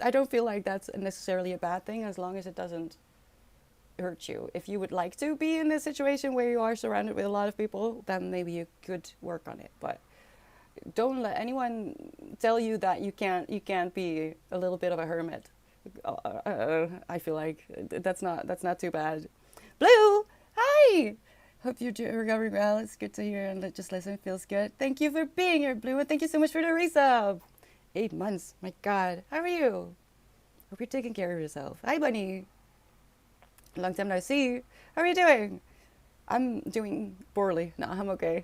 I don't feel like that's necessarily a bad thing as long as it doesn't hurt you. If you would like to be in a situation where you are surrounded with a lot of people, then maybe you could work on it. But don't let anyone tell you that you can't be a little bit of a hermit. I feel like that's not too bad. Blue, hi. Hope you're recovering well. It's good to hear and just listen. Feels good. Thank you for being here, Blue, and thank you so much for the resub. 8 months. My God, how are you? Hope you're taking care of yourself. Hi, Bunny. Long time no see. How are you doing? I'm doing poorly. No, I'm okay.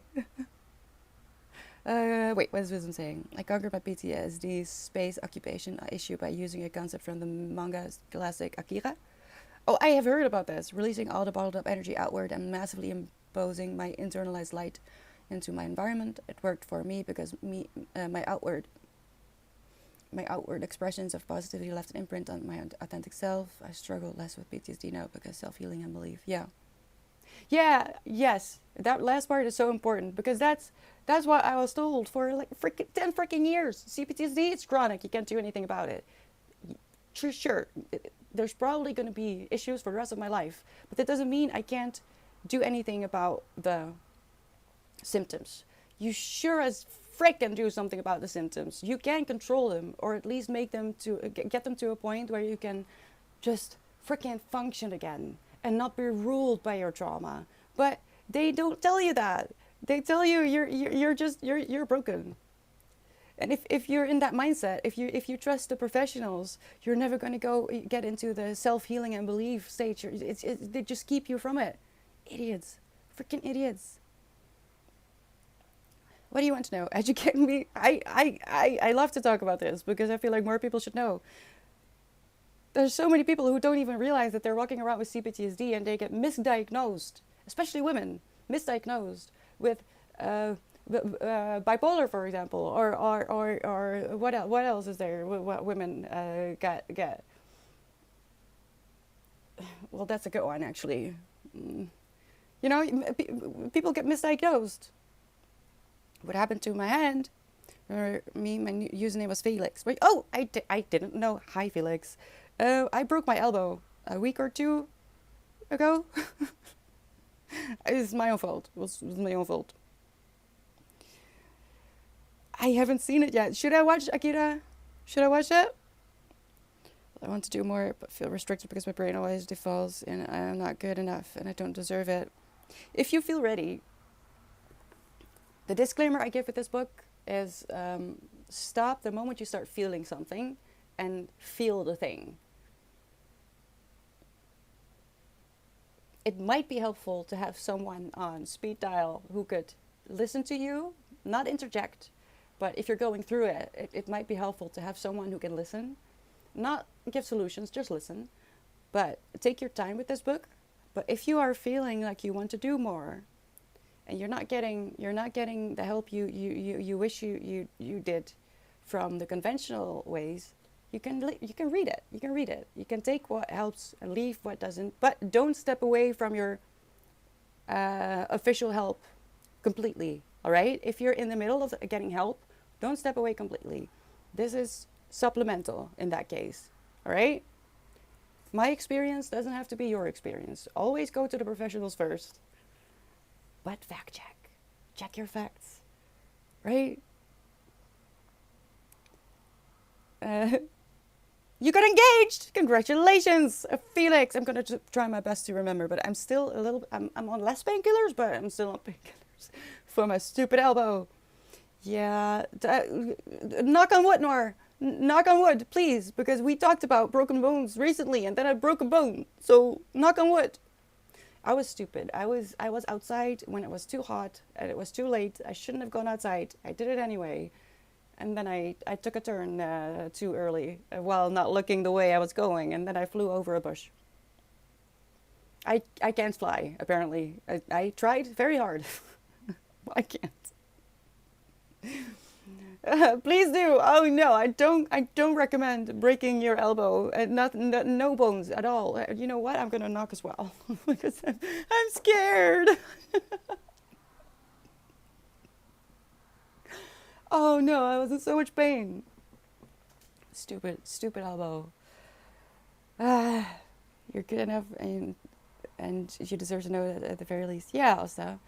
Wait, what is Wisdom saying? I conquered my PTSD space occupation issue by using a concept from the manga classic Akira. Oh, I have heard about this. Releasing all the bottled up energy outward and massively imposing my internalized light into my environment. It worked for me because my outward expressions of positivity left an imprint on my authentic self. I struggle less with PTSD now because self-healing and belief. Yeah. Yes. That last part is so important because that's what I was told for like 10 freaking years. CPTSD, it's chronic. You can't do anything about it. Sure. There's probably going to be issues for the rest of my life, but that doesn't mean I can't do anything about the symptoms. You sure as frick can do something about the symptoms. You can control them, or at least make them get them to a point where you can just freaking function again and not be ruled by your trauma. But They don't tell you that. They tell you you're broken. And if you're in that mindset, if you trust the professionals, you're never going to go get into the self-healing and belief stage. They just keep you from it. Idiots. Freaking idiots. What do you want to know? Educate me. I love to talk about this because I feel like more people should know. There's so many people who don't even realize that they're walking around with CPTSD and they get misdiagnosed, especially women, misdiagnosed with bipolar, for example, or what else is there? What women get? Well, that's a good one, actually. You know, people get misdiagnosed. What happened to my hand? My username was Felix. Wait, oh, I didn't know. Hi, Felix. I broke my elbow a week or two ago. It's my own fault. It was my own fault. I haven't seen it yet. Should I watch Akira? Should I watch it? I want to do more, but feel restricted because my brain always defaults and I'm not good enough and I don't deserve it. If you feel ready, the disclaimer I give with this book is stop the moment you start feeling something and feel the thing. It might be helpful to have someone on speed dial who could listen to you, not interject, but if you're going through it, it might be helpful to have someone who can listen, not give solutions, just listen. But take your time with this book. But if you are feeling like you want to do more, and you're not getting the help you wish you did from the conventional ways, you can read it. You can read it. You can take what helps and leave what doesn't. But don't step away from your official help completely. All right? If you're in the middle of getting help, don't step away completely. This is supplemental in that case. All right? My experience doesn't have to be your experience. Always go to the professionals first. But fact check. Check your facts. Right? You got engaged! Congratulations! Felix, I'm going to try my best to remember, but I'm still a little... I'm on less painkillers, but I'm still on painkillers for my stupid elbow. Yeah. Knock on wood, Noor. Knock on wood, please, because we talked about broken bones recently, and then I broke a bone. So, knock on wood. I was stupid. I was outside when it was too hot and it was too late. I shouldn't have gone outside. I did it anyway. And then I took a turn too early while not looking the way I was going. And then I flew over a bush. I can't fly, apparently. I tried very hard. I can't. Please do. Oh no, I don't recommend breaking your elbow. No bones at all. You know what? I'm gonna knock as well because I'm scared. Oh no, I was in so much pain. Stupid elbow. You're good enough, and you deserve to know that at the very least. Yeah, also.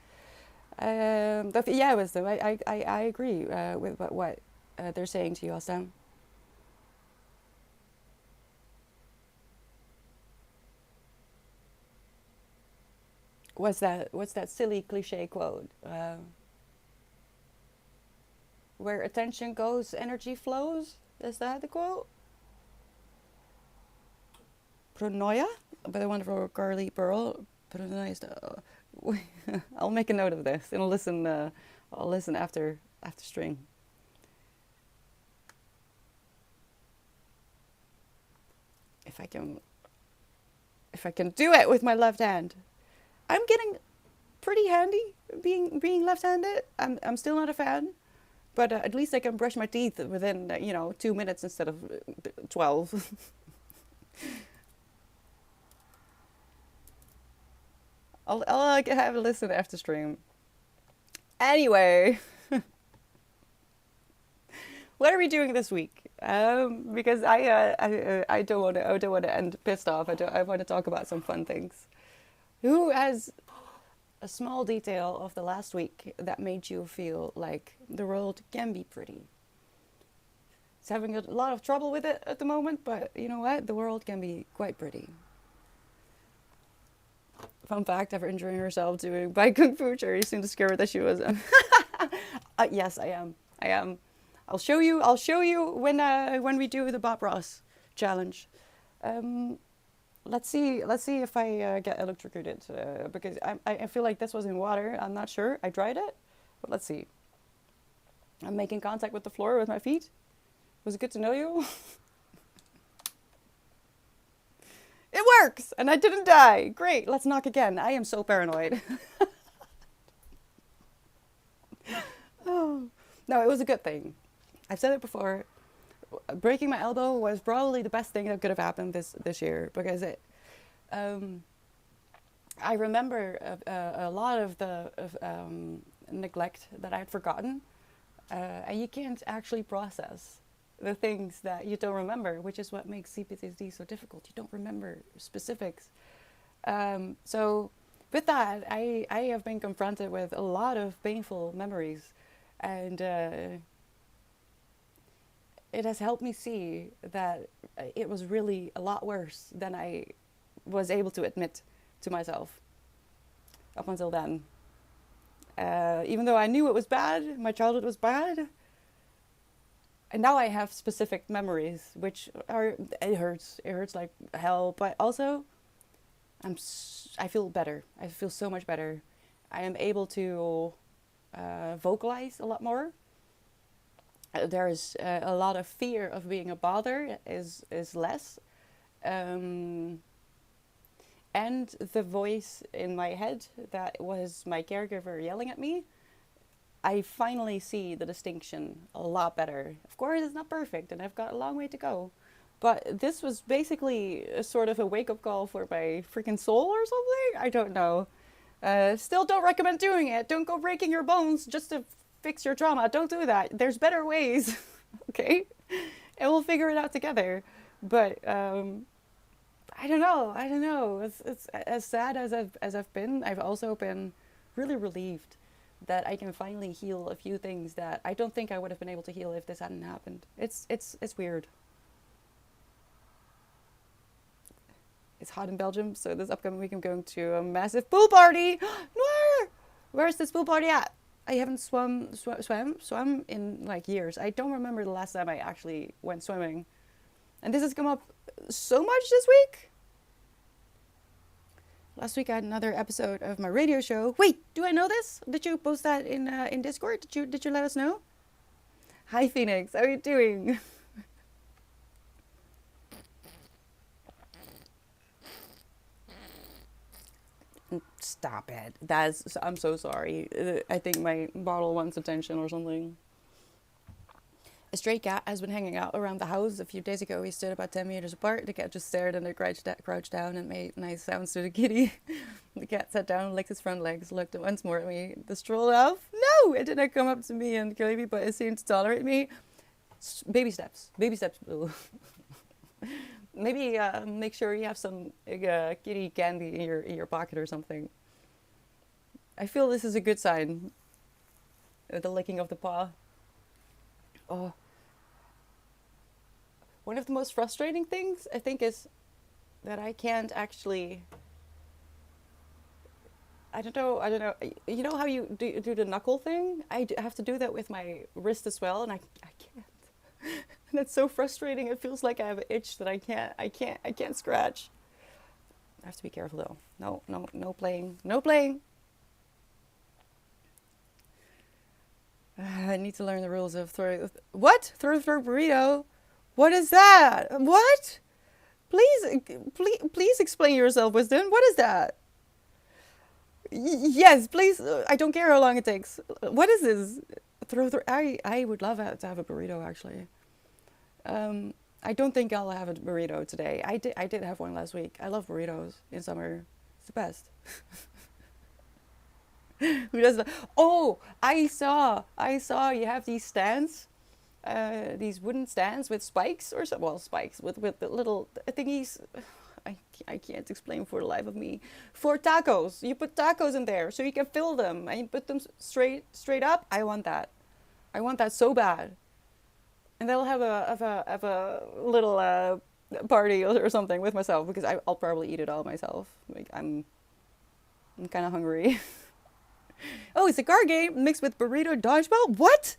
Wisdom. I agree with what they're saying to you, also. What's that silly cliche quote? Where attention goes, energy flows. Is that the quote? Pronoia by the wonderful Carly Pearl. Pronoia is the... I'll make a note of this and I'll listen after stream. If I can do it with my left hand. I'm getting pretty handy being left-handed. I'm still not a fan, but at least I can brush my teeth within 2 minutes instead of 12. I'll have a listen after stream. Anyway, what are we doing this week? Because I don't want to end pissed off. I want to talk about some fun things. Who has a small detail of the last week that made you feel like the world can be pretty? It's having a lot of trouble with it at the moment, but you know what? The world can be quite pretty. Fun fact, after injuring herself doing by Kung Fu, Cherry seemed scared that she was. Yes, I am. I am. I'll show you. I'll show you when we do the Bob Ross challenge. Um, let's see. Let's see if I get electrocuted because I feel like this was in water. I'm not sure. I tried it, but let's see. I'm making contact with the floor with my feet. Was it good to know you? It works, and I didn't die. Great. Let's knock again. I am so paranoid. Oh. No, it was a good thing. I've said it before. Breaking my elbow was probably the best thing that could have happened this year because um, I remember a lot of the neglect that I had forgotten, and you can't actually process the things that you don't remember, which is what makes CPTSD so difficult. You don't remember specifics. So with that, I have been confronted with a lot of painful memories, and it has helped me see that it was really a lot worse than I was able to admit to myself up until then. Even though I knew it was bad, my childhood was bad, and now I have specific memories, which are, it hurts like hell, but also I feel better. I feel so much better. I am able to vocalize a lot more. There's a lot of fear of being a bother is less. And the voice in my head that was my caregiver yelling at me, I finally see the distinction a lot better. Of course, it's not perfect, and I've got a long way to go. But this was basically a sort of a wake-up call for my freaking soul or something? I don't know. Still don't recommend doing it. Don't go breaking your bones just to fix your trauma. Don't do that. There's better ways, okay? And we'll figure it out together. But I don't know. I don't know. It's as sad as I've been. I've also been really relieved that I can finally heal a few things that I don't think I would have been able to heal if this hadn't happened. It's weird. It's hot in Belgium, so this upcoming week I'm going to a massive pool party. Where's this pool party at? I haven't swum in like years. I don't remember the last time I actually went swimming. And this has come up so much this week. Last week I had another episode of my radio show. Wait, do I know this? Did you post that in Discord? Did you let us know? Hi Phoenix, how are you doing? Stop it. I'm so sorry. I think my bottle wants attention or something. A stray cat has been hanging out around the house. A few days ago, we stood about 10 meters apart. The cat just stared and then crouched down and made nice sounds to the kitty. The cat sat down, licked his front legs, looked once more at me, then strolled off. No! It did not come up to me and kill me, but it seemed to tolerate me. Baby steps. Baby steps, Blue. Maybe make sure you have some kitty candy in your pocket or something. I feel this is a good sign. The licking of the paw. Oh. One of the most frustrating things, I think, is that I can't actually... I don't know. You know how you do the knuckle thing? I have to do that with my wrist as well, and I can't. And it's so frustrating. It feels like I have an itch that I can't scratch. I have to be careful though. No playing. No playing. I need to learn the rules of throw burrito. What is that? What? Please explain yourself, Wisdom. What is that? Yes, please. I don't care how long it takes. What is this? I would love to have a burrito actually. I don't think I'll have a burrito today. I did have one last week. I love burritos in summer. It's the best. Who does that? Oh, I saw you have these stands, these wooden stands with spikes or so. Well, spikes with the little thingies. I can't explain for the life of me. For tacos, you put tacos in there so you can fill them and you put them straight up. I want that. I want that so bad. And I'll have a little party or something with myself because I'll probably eat it all myself. Like I'm kind of hungry. Oh, it's a card game mixed with burrito dodgeball? What?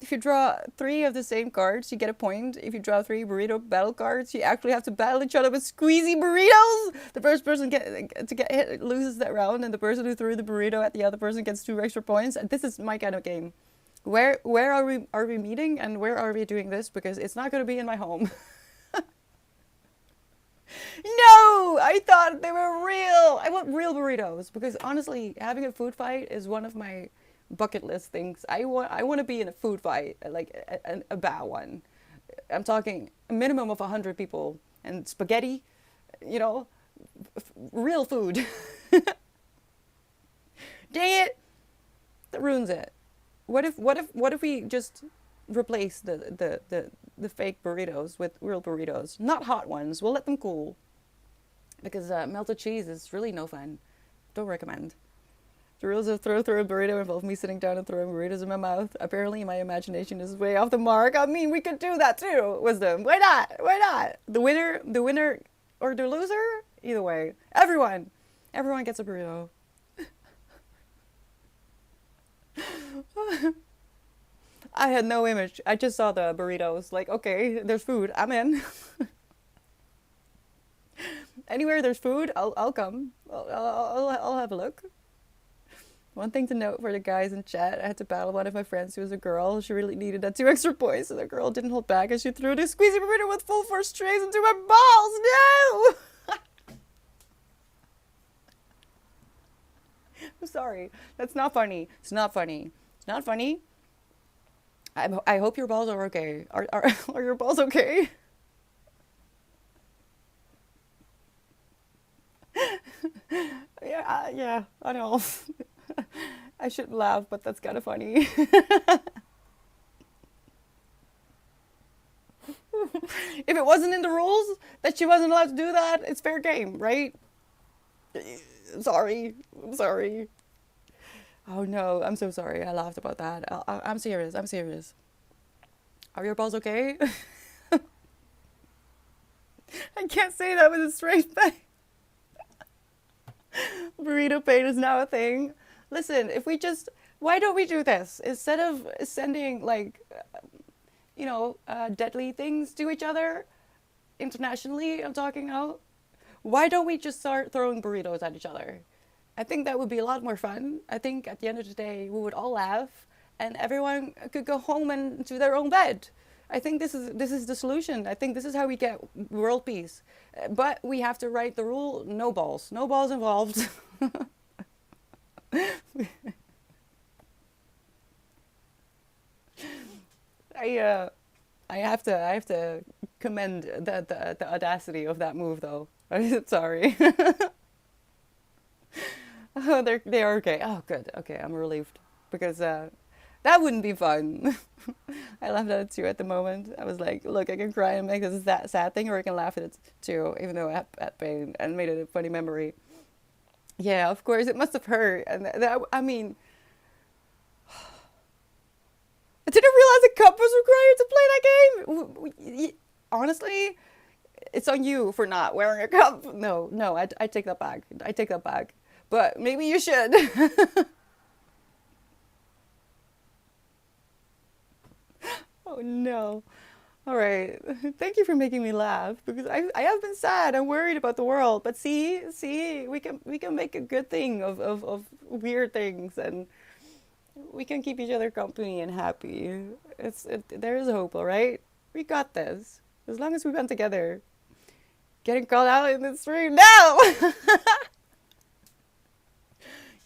If you draw three of the same cards, you get a point. If you draw three burrito battle cards, you actually have to battle each other with squeezy burritos. The first person to get hit loses that round, and the person who threw the burrito at the other person gets 2 extra points. And this is my kind of game. Where are we meeting, and where are we doing this? Because it's not going to be in my home. No, I thought they were real. I want real burritos because honestly, having a food fight is one of my bucket list things. I want to be in a food fight, like a bad one. I'm talking a minimum of 100 people and spaghetti, you know, real food. Dang it, that ruins it. What if we just replace the fake burritos with real burritos? Not hot ones. We'll let them cool because melted cheese is really no fun. Don't recommend. The rules of throw a burrito involve me sitting down and throwing burritos in my mouth. Apparently, my imagination is way off the mark. I mean, we could do that too. Wisdom. Why not? Why not? The winner, or the loser. Either way, everyone gets a burrito. I had no image. I just saw the burritos. Like, okay, there's food. I'm in. Anywhere there's food, I'll come. I'll have a look. One thing to note for the guys in chat, I had to battle one of my friends who was a girl. She really needed that 2 extra points, so the girl didn't hold back and she threw the squeezy burrito with full force trays into my balls. No! I'm sorry. That's not funny. It's not funny. It's not funny. I hope your balls are okay. Are your balls okay? Yeah, I know. I shouldn't laugh, but that's kind of funny. If it wasn't in the rules that she wasn't allowed to do that, it's fair game, right? I'm sorry. Oh no, I'm so sorry. I laughed about that. I'm serious. Are your balls okay? I can't say that with a straight face. Burrito pain is now a thing. Listen, why don't we do this? Instead of sending, like, deadly things to each other, internationally, I'm talking out, why don't we just start throwing burritos at each other? I think that would be a lot more fun. I think at the end of the day, we would all laugh, and everyone could go home and to their own bed. I think this is the solution. I think this is how we get world peace. But we have to write the rule: no balls involved. I have to commend the audacity of that move, though. I'm sorry. Oh, they are okay. Oh, good. Okay, I'm relieved because that wouldn't be fun. I laughed at it too at the moment. I was like, look, I can cry and make this a sad thing, or I can laugh at it too, even though I had pain, and made it a funny memory. Yeah, of course, it must have hurt. And I mean, I didn't realize a cup was required to play that game. Honestly, it's on you for not wearing a cup. No, I take that back. But maybe you should. Oh no. All right. Thank you for making me laugh because I have been sad and worried about the world. But see, we can make a good thing of weird things, and we can keep each other company and happy. There is hope, all right? We got this. As long as we band together. Getting called out in the street. No!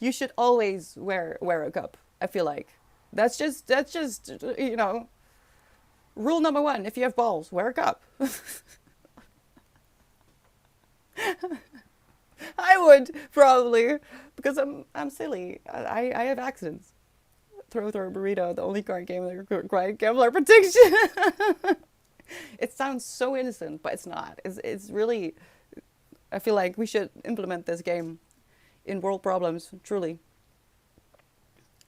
You should always wear a cup, I feel like. That's just rule number 1. If you have balls, wear a cup. I would probably, because I'm silly. I have accidents. Throw a burrito, the only card game that requires Kevlar protection. It sounds so innocent, but it's not. It's really. I feel like we should implement this game in world problems. Truly,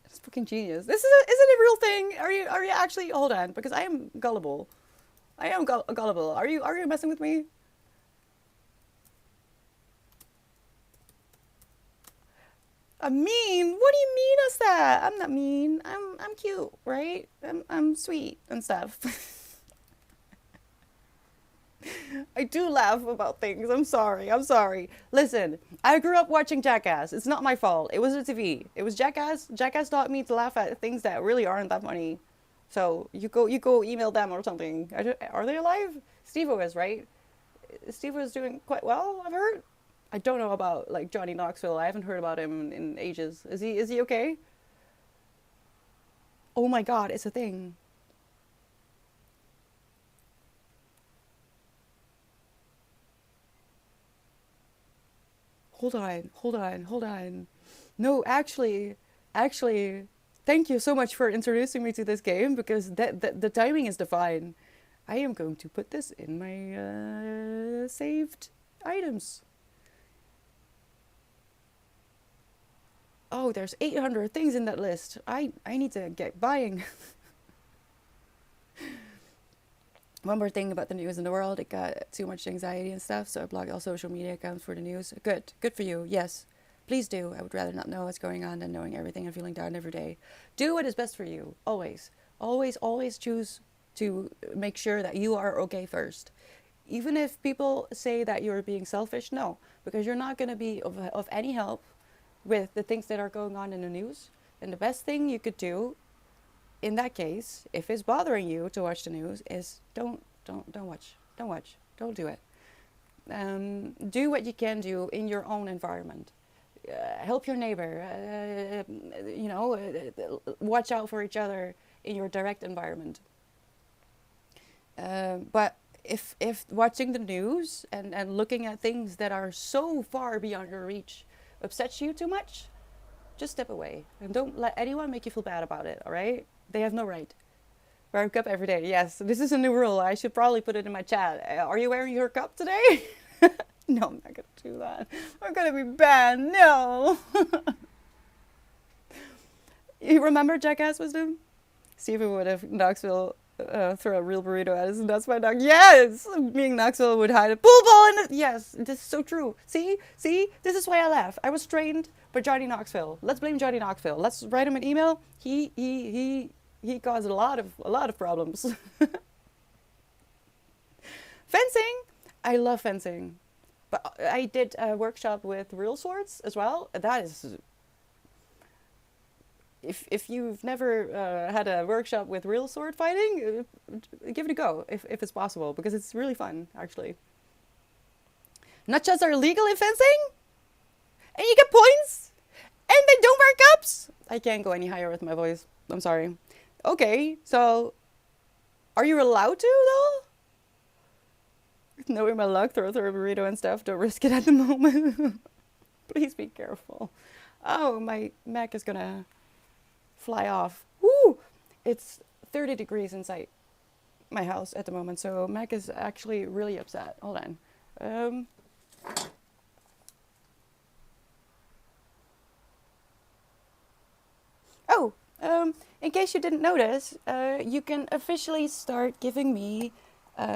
it's fucking genius. Is it a real thing? Are you actually? Hold on, because I am gullible. I am gullible. Are you messing with me? I'm mean? What do you mean as that? I'm not mean. I'm cute, right? I'm sweet and stuff. I do laugh about things. I'm sorry. I'm sorry. Listen, I grew up watching Jackass. It's not my fault. It was a TV. It was Jackass. Jackass taught me to laugh at things that really aren't that funny. So you go email them or something. Are they alive? Steve is, right? Steve was doing quite well, I've heard. I don't know about like Johnny Knoxville. I haven't heard about him in ages. Is he okay? Oh my god, it's a thing. Hold on, hold on, hold on. No, actually, thank you so much for introducing me to this game because the timing is divine. I am going to put this in my saved items. Oh, there's 800 things in that list. I need to get buying. One more thing about the news in the world. It got too much anxiety and stuff, so I blocked all social media accounts for the news. Good for you. Yes, please do. I would rather not know what's going on than knowing everything and feeling down every day. Do what is best for you. Always, always, always choose to make sure that you are okay first. Even if people say that you're being selfish, no, because you're not going to be of any help with the things that are going on in the news. And the best thing you could do in that case, if it's bothering you to watch the news, is don't watch, don't do it. Do what you can do in your own environment. Help your neighbor. Watch out for each other in your direct environment. But if watching the news and looking at things that are so far beyond your reach upsets you too much, just step away and don't let anyone make you feel bad about it. All right? They have no right. Wear a cup every day. Yes, this is a new rule. I should probably put it in my chat. Are you wearing your cup today? No, I'm not gonna do that. I'm gonna be banned. No. You remember Jackass Wisdom? Steven would have Knoxville throw a real burrito at us, and that's my dog. Yes, me and Knoxville would hide a pool ball in it. Yes, this is so true. See, this is why I laugh. I was trained by Johnny Knoxville. Let's blame Johnny Knoxville. Let's write him an email. He caused a lot of problems. Fencing, I love fencing, but I did a workshop with real swords as well. That is, if you've never had a workshop with real sword fighting, give it a go if it's possible, because it's really fun actually. Nutshot's are illegal in fencing, and you get points, and they don't wear cups. I can't go any higher with my voice. I'm sorry. Okay, so are you allowed to though? Knowing my luck, throw a burrito and stuff. Don't risk it at the moment. Please be careful. Oh, my Mac is gonna fly off. Woo! It's 30 degrees inside my house at the moment, so Mac is actually really upset. Hold on. In case you didn't notice, you can officially start giving me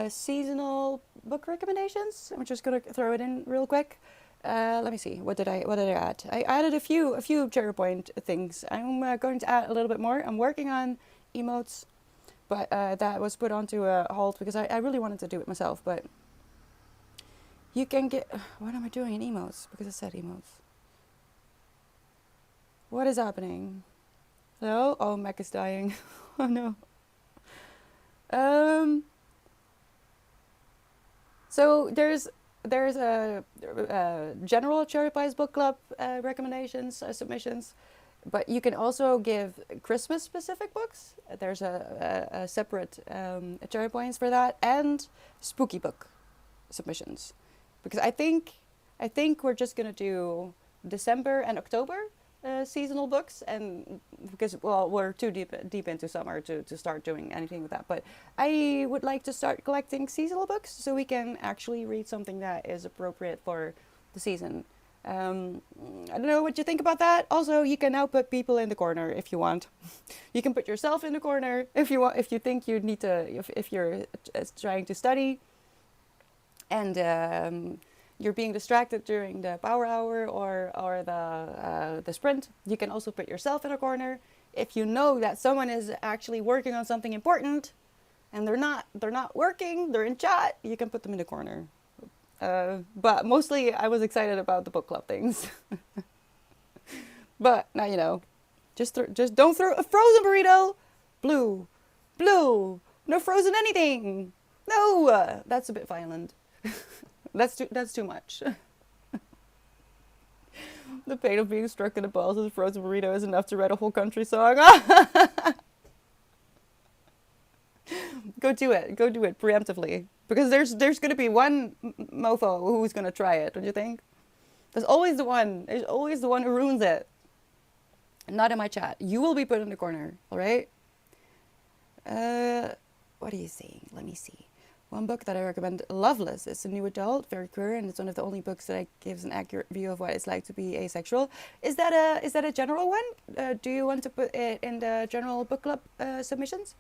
seasonal book recommendations. I'm just gonna throw it in real quick. Let me see. What did I add? I added a few cherry things. I'm going to add a little bit more. I'm working on emotes, but that was put onto a halt because I really wanted to do it myself. But you can get. What am I doing in emotes? Because I said emotes. What is happening? Hello? Oh, Mac is dying. Oh no. So there's a general cherrypies book club recommendations, submissions, but you can also give Christmas specific books. There's a separate cherry points for that, and spooky book submissions, because I think we're just gonna do December and October seasonal books, and because we're too deep into summer to start doing anything with that, but I would like to start collecting seasonal books so we can actually read something that is appropriate for the season. I don't know what you think about that. Also, you can now put people in the corner if you want. You can put yourself in the corner if you want, if you think you need to, if you're trying to study and you're being distracted during the power hour or the sprint, you can also put yourself in a corner. If you know that someone is actually working on something important and they're not working, they're in chat, you can put them in the corner. But mostly I was excited about the book club things. But now you know. Just don't throw a frozen burrito. Blue. Blue. No frozen anything. No, that's a bit violent. That's too much. The pain of being struck in the balls with a frozen burrito is enough to write a whole country song. Go do it preemptively, because there's gonna be one mofo who's gonna try it. Don't you think? There's always the one. There's always the one who ruins it. Not in my chat. You will be put in the corner. All right. What are you saying? Let me see. One book that I recommend, Loveless. It's a new adult, very queer, and it's one of the only books that gives an accurate view of what it's like to be asexual. Is that a general one? Do you want to put it in the general book club submissions?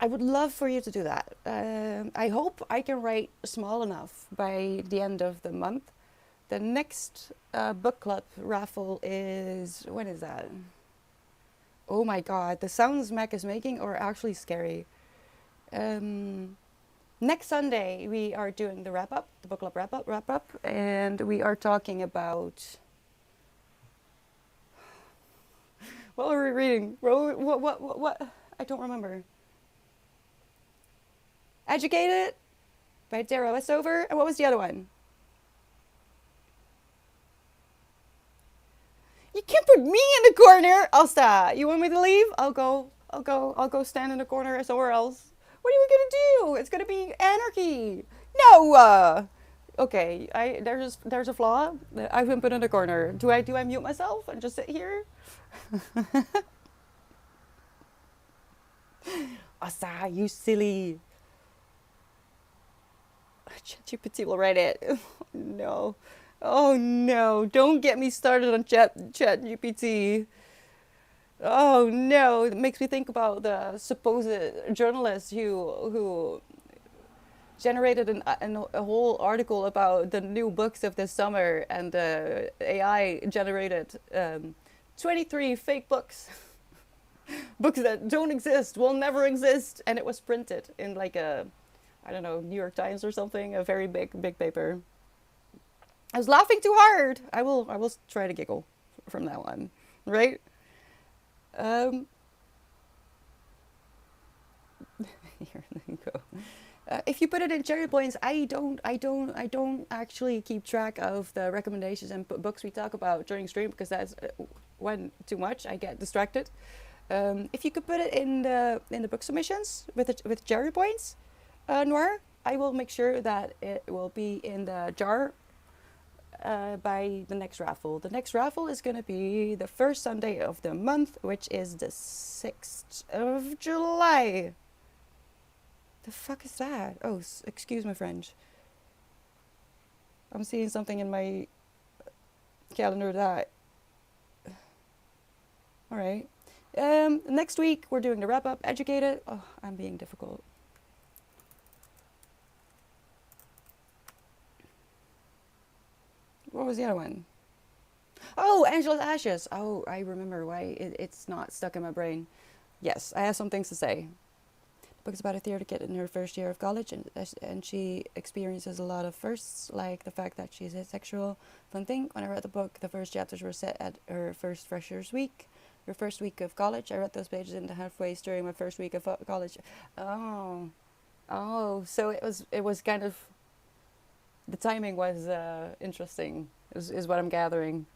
I would love for you to do that. I hope I can write small enough by the end of the month. The next book club raffle is, when is that? Oh my god, the sounds Mac is making are actually scary. Next Sunday we are doing the wrap-up, the book club wrap-up, and we are talking about... What were we reading? What? I don't remember. Educated by Dara Westover, and what was the other one? You can't put me in the corner, Asta. You want me to leave? I'll go stand in the corner somewhere else. What are we gonna do? It's gonna be anarchy. No. Okay. There's a flaw. I've been put in the corner. Do I mute myself and just sit here? Asta, you silly. ChatGPT will write it. No. Oh no, don't get me started on ChatGPT. Oh no, it makes me think about the supposed journalist who generated a whole article about the new books of this summer, and the AI generated 23 fake books. Books that don't exist, will never exist, and it was printed in like a, I don't know, New York Times or something, a very big paper. I was laughing too hard. I will try to giggle from now on, right? Here, there you go. If you put it in cherry points, I don't actually keep track of the recommendations and books we talk about during stream, because that's when too much. I get distracted. If you could put it in the book submissions with cherry points, Noir, I will make sure that it will be in the jar by the next raffle. The next raffle is going to be the first Sunday of the month, which is the 6th of July. The fuck is that? Oh, excuse my French. I'm seeing something in my calendar that... Alright. Next week, we're doing the wrap-up. Educated. Oh, I'm being difficult. What was the other one? Oh, Angela's Ashes. Oh, I remember why it's not stuck in my brain. Yes, I have some things to say. The book is about a theater kid in her first year of college, and she experiences a lot of firsts, like the fact that she's asexual. Fun thing, when I read the book, the first chapters were set at her first freshers week. Her first week of college. I read those pages in the halfway during my first week of college. Oh, so it was kind of... The timing was interesting, is what I'm gathering.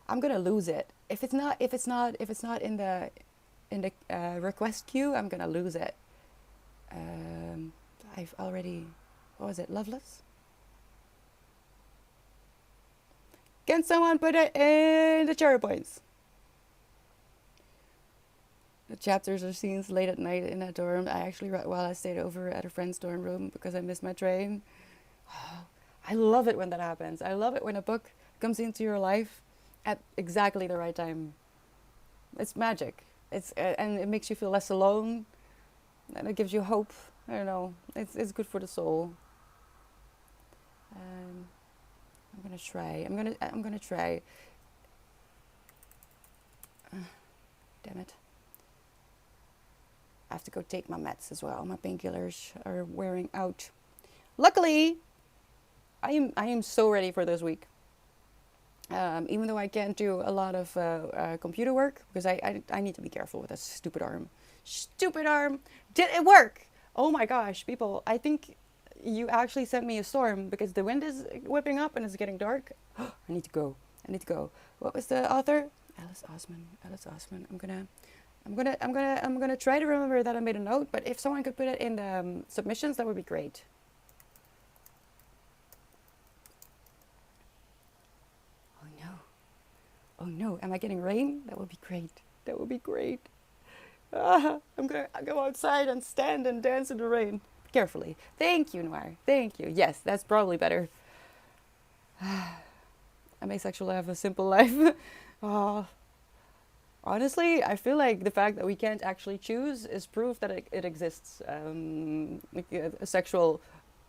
I'm gonna lose it if it's not in the request queue. I'm gonna lose it. I've already... What was it? Loveless. Can someone put it in the cherry points? The chapters or scenes late at night in a dorm. I actually read while I stayed over at a friend's dorm room because I missed my train. Oh, I love it when that happens. I love it when a book comes into your life at exactly the right time. It's magic. And it makes you feel less alone, and it gives you hope. I don't know. It's good for the soul. I'm gonna try. I'm gonna try. Damn it. I have to go take my meds as well. My painkillers are wearing out. Luckily, I am so ready for this week. Even though I can't do a lot of computer work because I need to be careful with this stupid arm. Stupid arm! Did it work? Oh my gosh, people! I think you actually sent me a storm because the wind is whipping up and it's getting dark. I need to go. I need to go. What was the author? Alice Osman. Alice Osman. I'm gonna try to remember that I made a note. But if someone could put it in the submissions, that would be great. Oh no. Oh no. Am I getting rain? That would be great. That would be great. I'm gonna go outside and stand and dance in the rain. Carefully. Thank you, Noir. Thank you. Yes, that's probably better. Asexual have a simple life. Honestly, I feel like the fact that we can't actually choose is proof that it exists. Like a sexual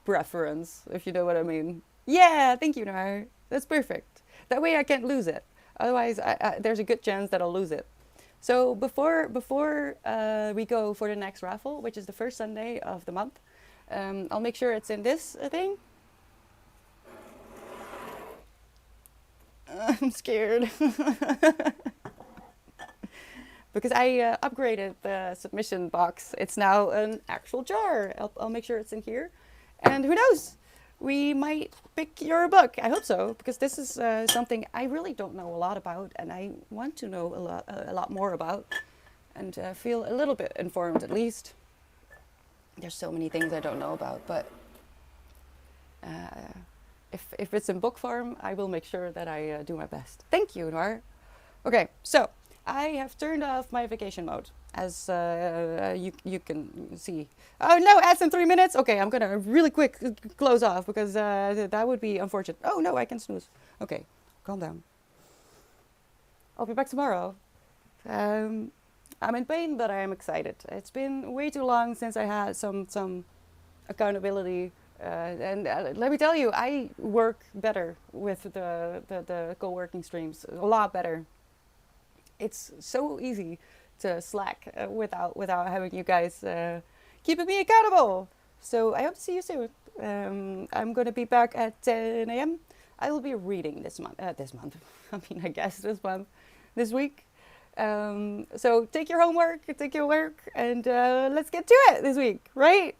preference, if you know what I mean. Yeah, thank you, Noir. That's perfect. That way I can't lose it. Otherwise, there's a good chance that I'll lose it. So before we go for the next raffle, which is the first Sunday of the month, I'll make sure it's in this thing. I'm scared. Because I upgraded the submission box. It's now an actual jar. I'll make sure it's in here. And who knows? We might pick your book. I hope so, because this is something I really don't know a lot about, and I want to know a lot more about, and feel a little bit informed at least. There's so many things I don't know about, but if it's in book form, I will make sure that I do my best. Thank you, Noir. Okay, so I have turned off my vacation mode, as you can see. Oh no, ads in 3 minutes? Okay, I'm gonna really quick close off because that would be unfortunate. Oh no, I can snooze. Okay, calm down. I'll be back tomorrow. I'm in pain, but I am excited. It's been way too long since I had some accountability. And let me tell you, I work better with the co-working streams, a lot better. It's so easy to slack without having you guys keeping me accountable. So I hope to see you soon. I'm going to be back at 10 a.m. I will be reading this month. I mean, I guess this week. So take your homework, take your work, and let's get to it this week, right?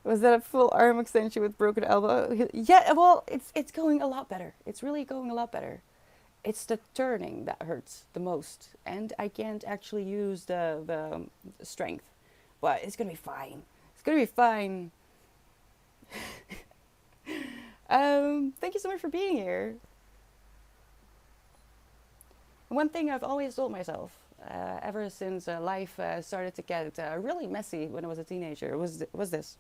Was that a full arm extension with broken elbow? Yeah, well, it's going a lot better. It's really going a lot better. It's the turning that hurts the most, and I can't actually use the strength. But it's gonna be fine. It's gonna be fine. Thank you so much for being here. One thing I've always told myself, ever since life started to get really messy when I was a teenager, was this.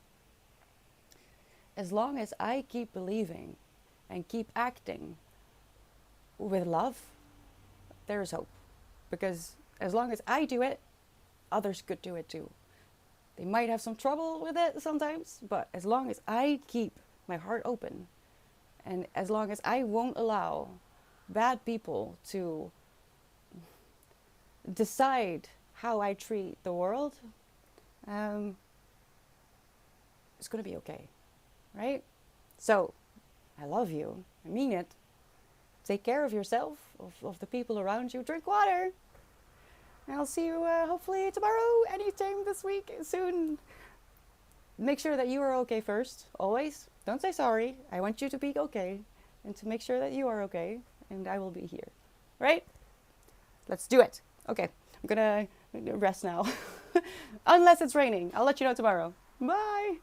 As long as I keep believing and keep acting with love, there's hope. Because as long as I do it, others could do it too. They might have some trouble with it sometimes, but as long as I keep my heart open, and as long as I won't allow bad people to decide how I treat the world, it's gonna be okay, right? So, I love you. I mean it. Take care of yourself, of the people around you. Drink water. And I'll see you hopefully tomorrow, anytime this week, soon. Make sure that you are okay first, always. Don't say sorry. I want you to be okay and to make sure that you are okay, and I will be here. Right? Let's do it. Okay, I'm gonna rest now. Unless it's raining. I'll let you know tomorrow. Bye.